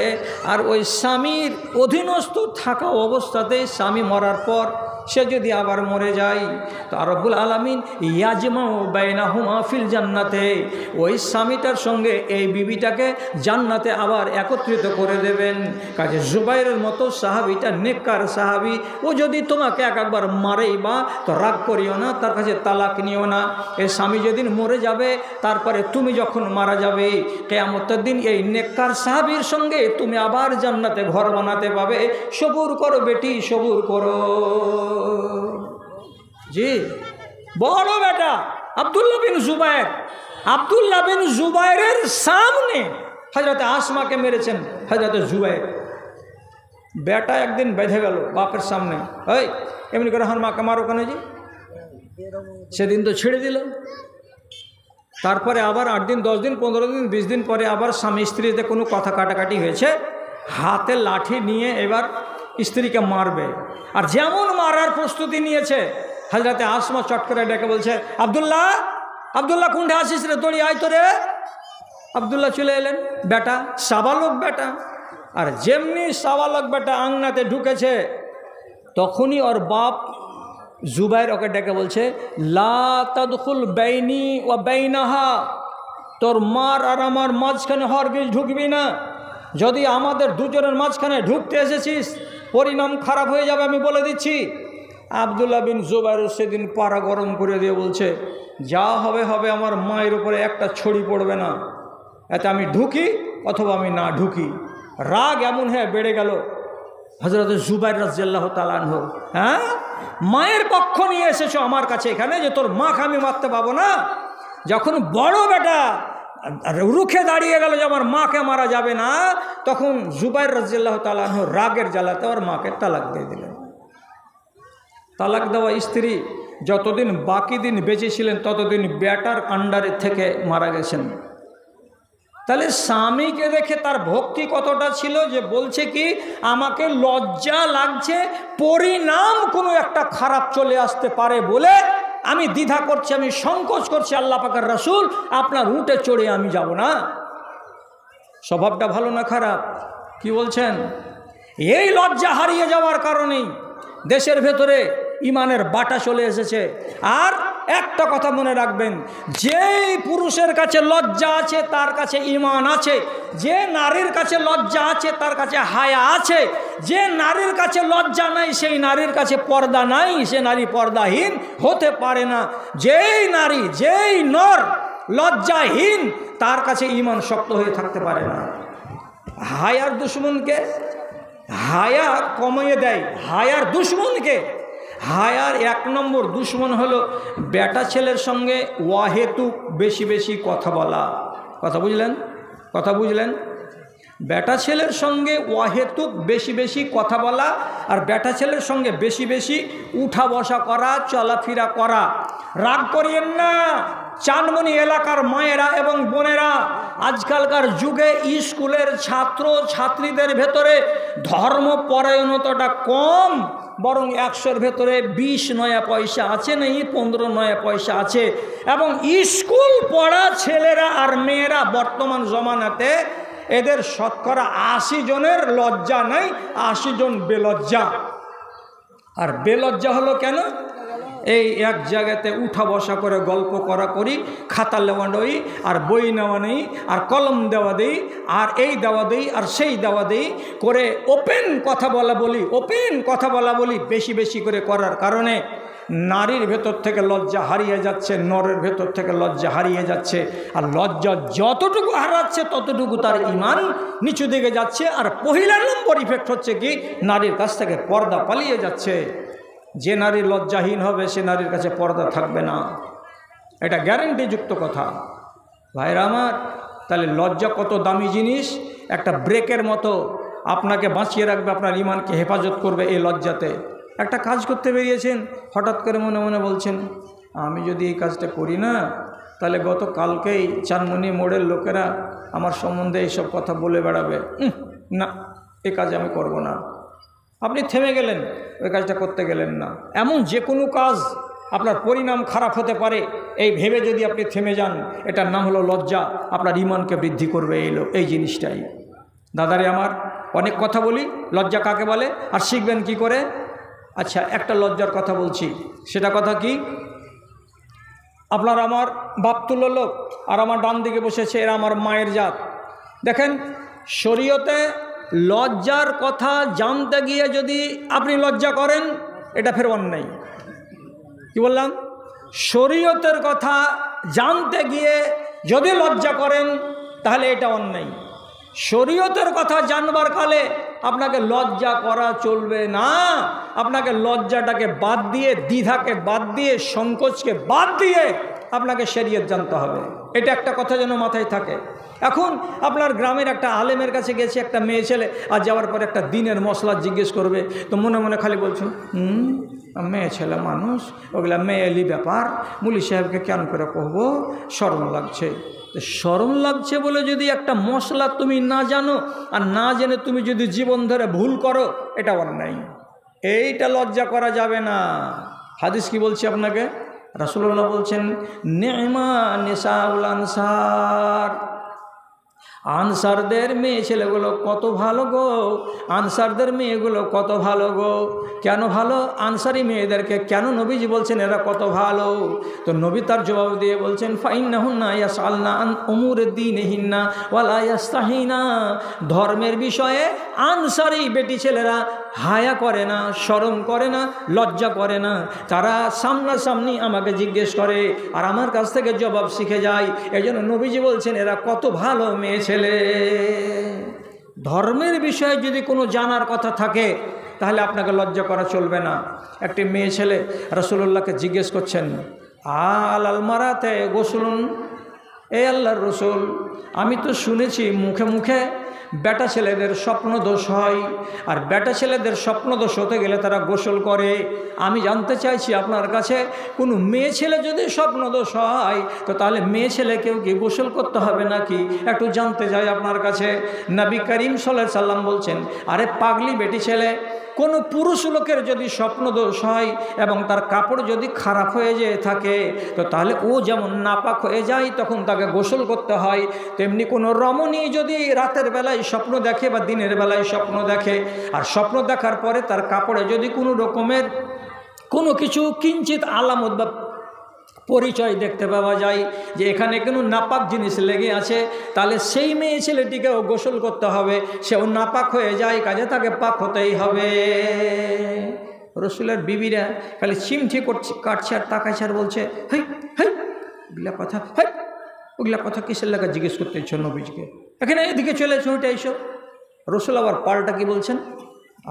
আর ওই স্বামীর অধীনস্থ থাকা অবস্থাতেই স্বামী মরার পর সে যদি আবার মরে যায়, তো রব্বুল আলামিন ইয়াজমাউ বাইনাহুমা ফিল জান্নাতে, ওই স্বামীটার সঙ্গে এই বিবিটাকে জান্নাতে আবার একত্রিত করে দেবেন। কাজে জুবাইরের মতো সাহাবিটা নেককার সাহাবি, ও যদি তোমাকে একবার মারেই বা, তো রাগ করিও না, তার কাছে তালাক নিও না। এই স্বামী যেদিন মরে যাবে, তারপরে তুমি যখন মারা যাবে, কিয়ামতের দিন এই নেককার সাহাবীর সঙ্গে তুমি আবার জান্নাতে ঘর বানাতে পাবে। সবুর করো বেটি, সবুর করো। জি, বড় বেটা আব্দুল্লাহ বিন জুবায়ের, আব্দুল্লাহ বিন জুবায়েরের সামনে হযরত আসমাকে মেরেছেন হযরত জুবায়ের। বেটা একদিন বেঁধে গেল বাপের সামনে, এই এমনি করে আমার মাকে মারো কেন জি? সেদিন তো ছেড়ে দিল। তারপরে আবার 8 দিন 10 দিন 15 দিন 20 দিন পরে আবার স্বামী স্ত্রীতে কোনো কথা কাটাকাটি হয়েছে, হাতে লাঠি নিয়ে এবার স্ত্রীকে মারবে। আর যেমন মারার প্রস্তুতি নিয়েছে, হযরতে আসমা চট করে ডেকে বলছে, আব্দুল্লাহ, আব্দুল্লাহ কোনটা আসিস রে, দড়ি আয় তো রে। আব্দুল্লাহ চলে এলেন, বেটা সাবালক বেটা। আর যেমনি সাবালক বেটা আংনাতে ঢুকেছে, তখনই ওর বাপ জুবাইর ওকে ডেকে বলছে, লা তাদখুল বাইনি ওয়া বাইনাহা, তোর মার আর আমার মাঝখানে হরগিজ ঢুকবি না। যদি আমাদের দুজনের মাঝখানে ঢুকতে এসেছিস, পরিণাম খারাপ হয়ে যাবে, আমি বলে দিচ্ছি। আব্দুল্লাহ বিন জুবাইর সেদিন পাড়া গরম করে দিয়ে বলছে, যা হবে হবে, আমার মায়ের উপরে একটা ছড়ি পড়বে না, এতে আমি ঢুকি অথবা আমি না ঢুকি। রাগ এমন হয়ে বেড়ে গেল হযরত জুবাইর রাদিয়াল্লাহু তাআলা আনহু, হ্যাঁ মায়ের পক্ষ নিয়ে এসেছো আমার কাছে এখানে, যে তোর মাকে আমি মারতে পাবো না। যখন বড় বেটা রুখে দাঁড়িয়ে গেল যে আমার মাকে মারা যাবে না, তখন জুবাইর রাদিয়াল্লাহু তাআলা আনহু রাগের জ্বালাতে ওর মাকে তালাক দিয়ে দিলেন। তালাক দেওয়া স্ত্রী যতদিন বাকি দিন বেঁচে ছিলেন, ততদিন বেটার আন্ডারে থেকে মারা গেছেন। তাহলে স্বামীকে দেখে তার ভক্তি কতটা ছিল, যে বলছে কি, আমাকে লজ্জা লাগছে, পরিণাম কোনো একটা খারাপ চলে আসতে পারে বলে আমি দ্বিধা করছি, আমি সংকোচ করছি, আল্লাহ পাকের রাসূল আপনার উটে চড়ে আমি যাব না। স্বভাবটা ভালো না খারাপ? কি বলছেন? এই লজ্জা হারিয়ে যাওয়ার কারণেই দেশের ভেতরে ইমানের বাটা চলে এসেছে। আর একটা কথা মনে রাখবেন, যেই পুরুষের কাছে লজ্জা আছে তার কাছে ঈমান আছে, যে নারীর কাছে লজ্জা আছে তার কাছে হায়া আছে, যে নারীর কাছে লজ্জা নাই সেই নারীর কাছে পর্দা নাই, সে নারী পর্দাহীন হতে পারে না। যেই নারী, যেই নর লজ্জাহীন, তার কাছে ঈমান শক্ত হয়ে থাকতে পারে না। হায়ার দুশ্মনকে হায়া কমিয়ে দেয়, হায়ার দুশ্মনকে। হায়ার 1 নম্বর দুশ্মন হলো বেটা ছেলের সঙ্গে ওয়াহেতুক বেশি বেশি কথা বলা। কথা বুঝলেন? কথা বুঝলেন? বেটা ছেলের সঙ্গে ওয়াহেতুক বেশি বেশি কথা বলা, আর বেটা ছেলের সঙ্গে বেশি বেশি উঠা বসা করা, চলাফেরা করা। রাগ করিয়েন না চানমনি এলাকার মায়েরা এবং বোনেরা, আজকালকার যুগে স্কুলের ছাত্র ছাত্রীদের ভেতরে ধর্মপরায়ণতাটা কম, বরং 100-র ভেতরে 20 নয়া পয়সা আছে, নেই 15 নয়া পয়সা আছে। এবং স্কুল পড়া ছেলেরা আর মেয়েরা বর্তমান জমানাতে এদের শতকরা 80 জনের লজ্জা নাই, 80 জন বেলজ্জা। আর বেলজ্জা হলো কেন? এই এক জায়গাতে উঠা বসা করে গল্প করা করি, খাতা নেওয়া নেই, আর বই নেওয়া নেই, আর কলম দেওয়া দেই, আর এই দেওয়া দেই, আর সেই দেওয়া দেই করে ওপেন কথা বলা বলি বেশি বেশি করে করার কারণে নারীর ভেতর থেকে লজ্জা হারিয়ে যাচ্ছে, নরের ভেতর থেকে লজ্জা হারিয়ে যাচ্ছে। আর লজ্জা যতটুকু হারাচ্ছে ততটুকু তার ঈমান নিচু দিকে যাচ্ছে। আর পহিলা নম্বর ইফেক্ট হচ্ছে কি, নারীর কাছ থেকে পর্দা পালিয়ে যাচ্ছে। যে নারী লজ্জাহীন হবে সে নারীর কাছে পর্দা থাকবে না। এটা গ্যারেন্টিযুক্ত কথা। ভাইরা আমার, তাহলে লজ্জা কত দামি জিনিস, একটা ব্রেকের মতো আপনাকে বাঁচিয়ে রাখবে, আপনার ইমানকে হেফাজত করবে। এই লজ্জাতে একটা কাজ করতে বেরিয়েছেন, হঠাৎ করে মনে মনে বলছেন আমি যদি এই কাজটা করি না, তাহলে গত কালকেই চানমনি মোড়ের লোকেরা আমার সম্বন্ধে এইসব কথা বলে বেড়াবে, না এই কাজ আমি করব না। আপনি থেমে গেলেন, ওই কাজটা করতে গেলেন না। এমন যে কোনো কাজ আপনার পরিণাম খারাপ হতে পারে, এই ভেবে যদি আপনি থেমে যান, এটার নাম হলো লজ্জা। আপনার ইমানকে বৃদ্ধি করবে এই জিনিসটাই। দাদারে আমার, অনেক কথা বলি, লজ্জা কাকে বলে আর শিখবেন কি করে। আচ্ছা, একটা লজ্জার কথা বলছি, সেটা কথা কি, আপনার আমার বাপ তুল্য লোক, আর আমার ডান দিকে বসেছে, এরা আমার মায়ের জাত। দেখেন, শরীয়তে লজ্জার কথা জানতে গিয়ে যদি আপনি লজ্জা করেন, এটা ফের অন্যায়। কি বললাম? শরীয়তের কথা জানতে গিয়ে যদি লজ্জা করেন, তাহলে এটা অন্যায়। শরীয়তের কথা জানবার কালে আপনাকে লজ্জা করা চলবে না। আপনাকে লজ্জাটাকে বাদ দিয়ে, দ্বিধাকে বাদ দিয়ে, সংকোচকে বাদ দিয়ে আপনাকে শরীয়ত জানতে হবে। এটা একটা কথা যেন মাথায় থাকে। এখন আপনার গ্রামের একটা আলেমের কাছে গেছে একটা মেয়ে ছেলে, আর যাওয়ার পর একটা দিনের মশলা জিজ্ঞেস করবে, তো মনে মনে খালি বলছেন মেয়ে ছেলে মানুষ, ওগুলা মেয়েলি ব্যাপার, মুলি সাহেবকে কেন করে কহবো, শরম লাগছে। তো শরম লাগছে বলে যদি একটা মশলা তুমি না জানো, আর না জেনে তুমি যদি জীবন ধরে ভুল করো, এটা অন্যায়। এইটা লজ্জা করা যাবে না। হাদিস কি বলছি আপনাকে? রাসূলুল্লাহ বলছেন, নেমা নিসাউল আনসার, আনসারদের মেয়ে ছেলেগুলো কত ভালো গো, আনসারদের মেয়েগুলো কত ভালো গো। কেন ভালো? আনসারি মেয়েদেরকে কেন নবীজি বলছেন এরা কত ভালো? তো নবী তার জবাব দিয়ে বলছেন, ফাইন্নাহুন্না ইয়াসআলনা আন উমুরিদ দীনিহিন্না ওয়ালা ইয়াস্তাহিনা, ধর্মের বিষয়ে আনসারি বেটি ছেলেরা হায়া করে না, শরম করে না, লজ্জা করে না। তারা সামনাসামনি আমাকে জিজ্ঞেস করে আর আমার কাছ থেকে জবাব শিখে যায়। এই জন্য নবীজি বলছেন এরা কত ভালো মেয়ে ছেলে। ধর্মের বিষয়ে যদি কোনো জানার কথা থাকে, তাহলে আপনাকে লজ্জা করা চলবে না। একটি মেয়ে ছেলে রাসূলুল্লাহকে জিজ্ঞেস করছেন, আল মারাতে গোসলুন, এ আল্লাহর রসুল, আমি তো শুনেছি মুখে মুখে বেটা ছেলেদের স্বপ্নদোষ হয়, আর বেটা ছেলেদের স্বপ্নদোষ হতে গেলে তারা গোসল করে। আমি জানতে চাইছি আপনার কাছে, কোনো মেয়ে ছেলে যদি স্বপ্নদোষ হয়, তো তাহলে মেয়ে ছেলেকেও কি গোসল করতে হবে নাকি? একটু জানতে চাই আপনার কাছে। নবী করিম সাল্লাল্লাহু আলাইহি সাল্লাম বলছেন, আরে পাগলি বেটি ছেলে, কোনো পুরুষ লোকের যদি স্বপ্নদোষ হয় এবং তার কাপড় যদি খারাপ হয়ে যেয়ে থাকে, তো তাহলে ও যেমন নাপাক হয়ে যায়, তখন তাকে গোসল করতে হয়। তেমনি কোনো রমণী যদি রাতের বেলায় স্বপ্ন দেখে বা দিনের বেলায় স্বপ্ন দেখে, আর স্বপ্ন দেখার পরে তার কাপড়ে যদি কোনো রকমের কোনো কিছু কিঞ্চিত আলামত বা পরিচয় দেখতে পাওয়া যায় যে এখানে কোনো নাপাক জিনিস লেগে আছে, তাহলে সেই মেয়ে ছেলেটিকেও গোসল করতে হবে। সেও নাপাক হয়ে যায়, কাজে তাকে পাক হতেই হবে। রসুলের বিবিরা খালি চিমঠি কাটছে আর তাকাইছে আর বলছে, হেই হেই ওগুলা কথা, হেই ওগুলা কথা কিসের লাগা জিজ্ঞেস করতে ইচ্ছ নবীজিকে, এখানে এদিকে চলে ছুটে এসো। রসুল আবার পাল্টা কি বলছেন,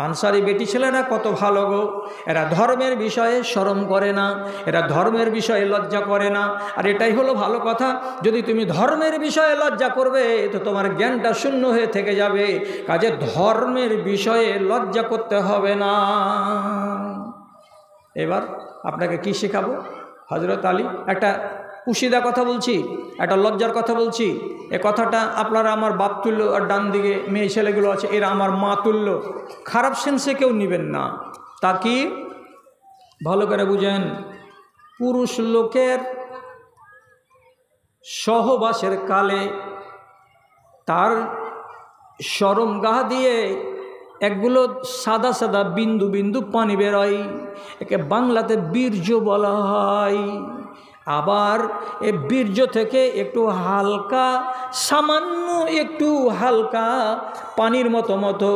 আনসারি বেটি ছেলেরা কত ভালো গো, এরা ধর্মের বিষয়ে শরম করে না, এরা ধর্মের বিষয়ে লজ্জা করে না। আর এটাই হলো ভালো কথা, যদি তুমি ধর্মের বিষয়ে লজ্জা করবে তো তোমার জ্ঞানটা শূন্য হয়ে থেকে যাবে। কাজে ধর্মের বিষয়ে লজ্জা করতে হবে না। এবার আপনাকে কি শেখাবো? হযরত আলী, একটা উশিদা কথা বলছি, একটা লজ্জার কথা বলছি। এ কথাটা আপনারা আমার বাপ তুল্য, আর ডান দিকে মেয়ে ছেলেগুলো আছে এরা আমার মা তুল্য। খারাপ সেন্সে কেউ নেবেন না। তা কি ভালো করে বুঝেন, পুরুষ লোকের সহবাসের কালে তার শরমগাহ দিয়ে একগুলো সাদা সাদা বিন্দু বিন্দু পানি বেরোয়, একে বাংলাতে বীর্য বলা হয়। আবার এ বীর্য থেকে একটু হালকা, সামান্য একটু হালকা পানির মতো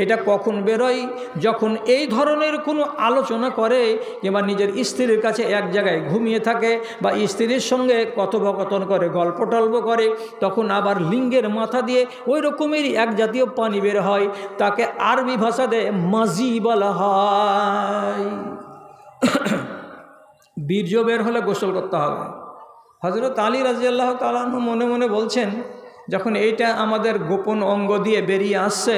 এটা কখন বেরোয়? যখন এই ধরনের কোনো আলোচনা করে কিংবা নিজের স্ত্রীর কাছে এক জায়গায় ঘুমিয়ে থাকে বা স্ত্রীর সঙ্গে কথোপকথন করে, গল্প টল্প করে, তখন আবার লিঙ্গের মাথা দিয়ে ওই রকমেরই এক জাতীয় পানি বের হয়। তাকে আরবি ভাষাতে মাজি বলা হয়। বীর্য বের হলে গোসল করতে হবে। হযরত আলী রাদিয়াল্লাহু তাআলা আনহু মনে মনে বলছেন, যখন এইটা আমাদের গোপন অঙ্গ দিয়ে বেরিয়ে আসছে,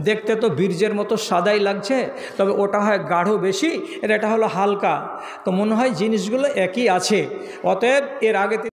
দেখতে তো বীর্যের মতো সাদাই লাগছে, তবে ওটা হয় গাঢ় বেশি, এটা হলো হালকা, তো মনে হয় জিনিসগুলো একই আছে। অতএব এর আগে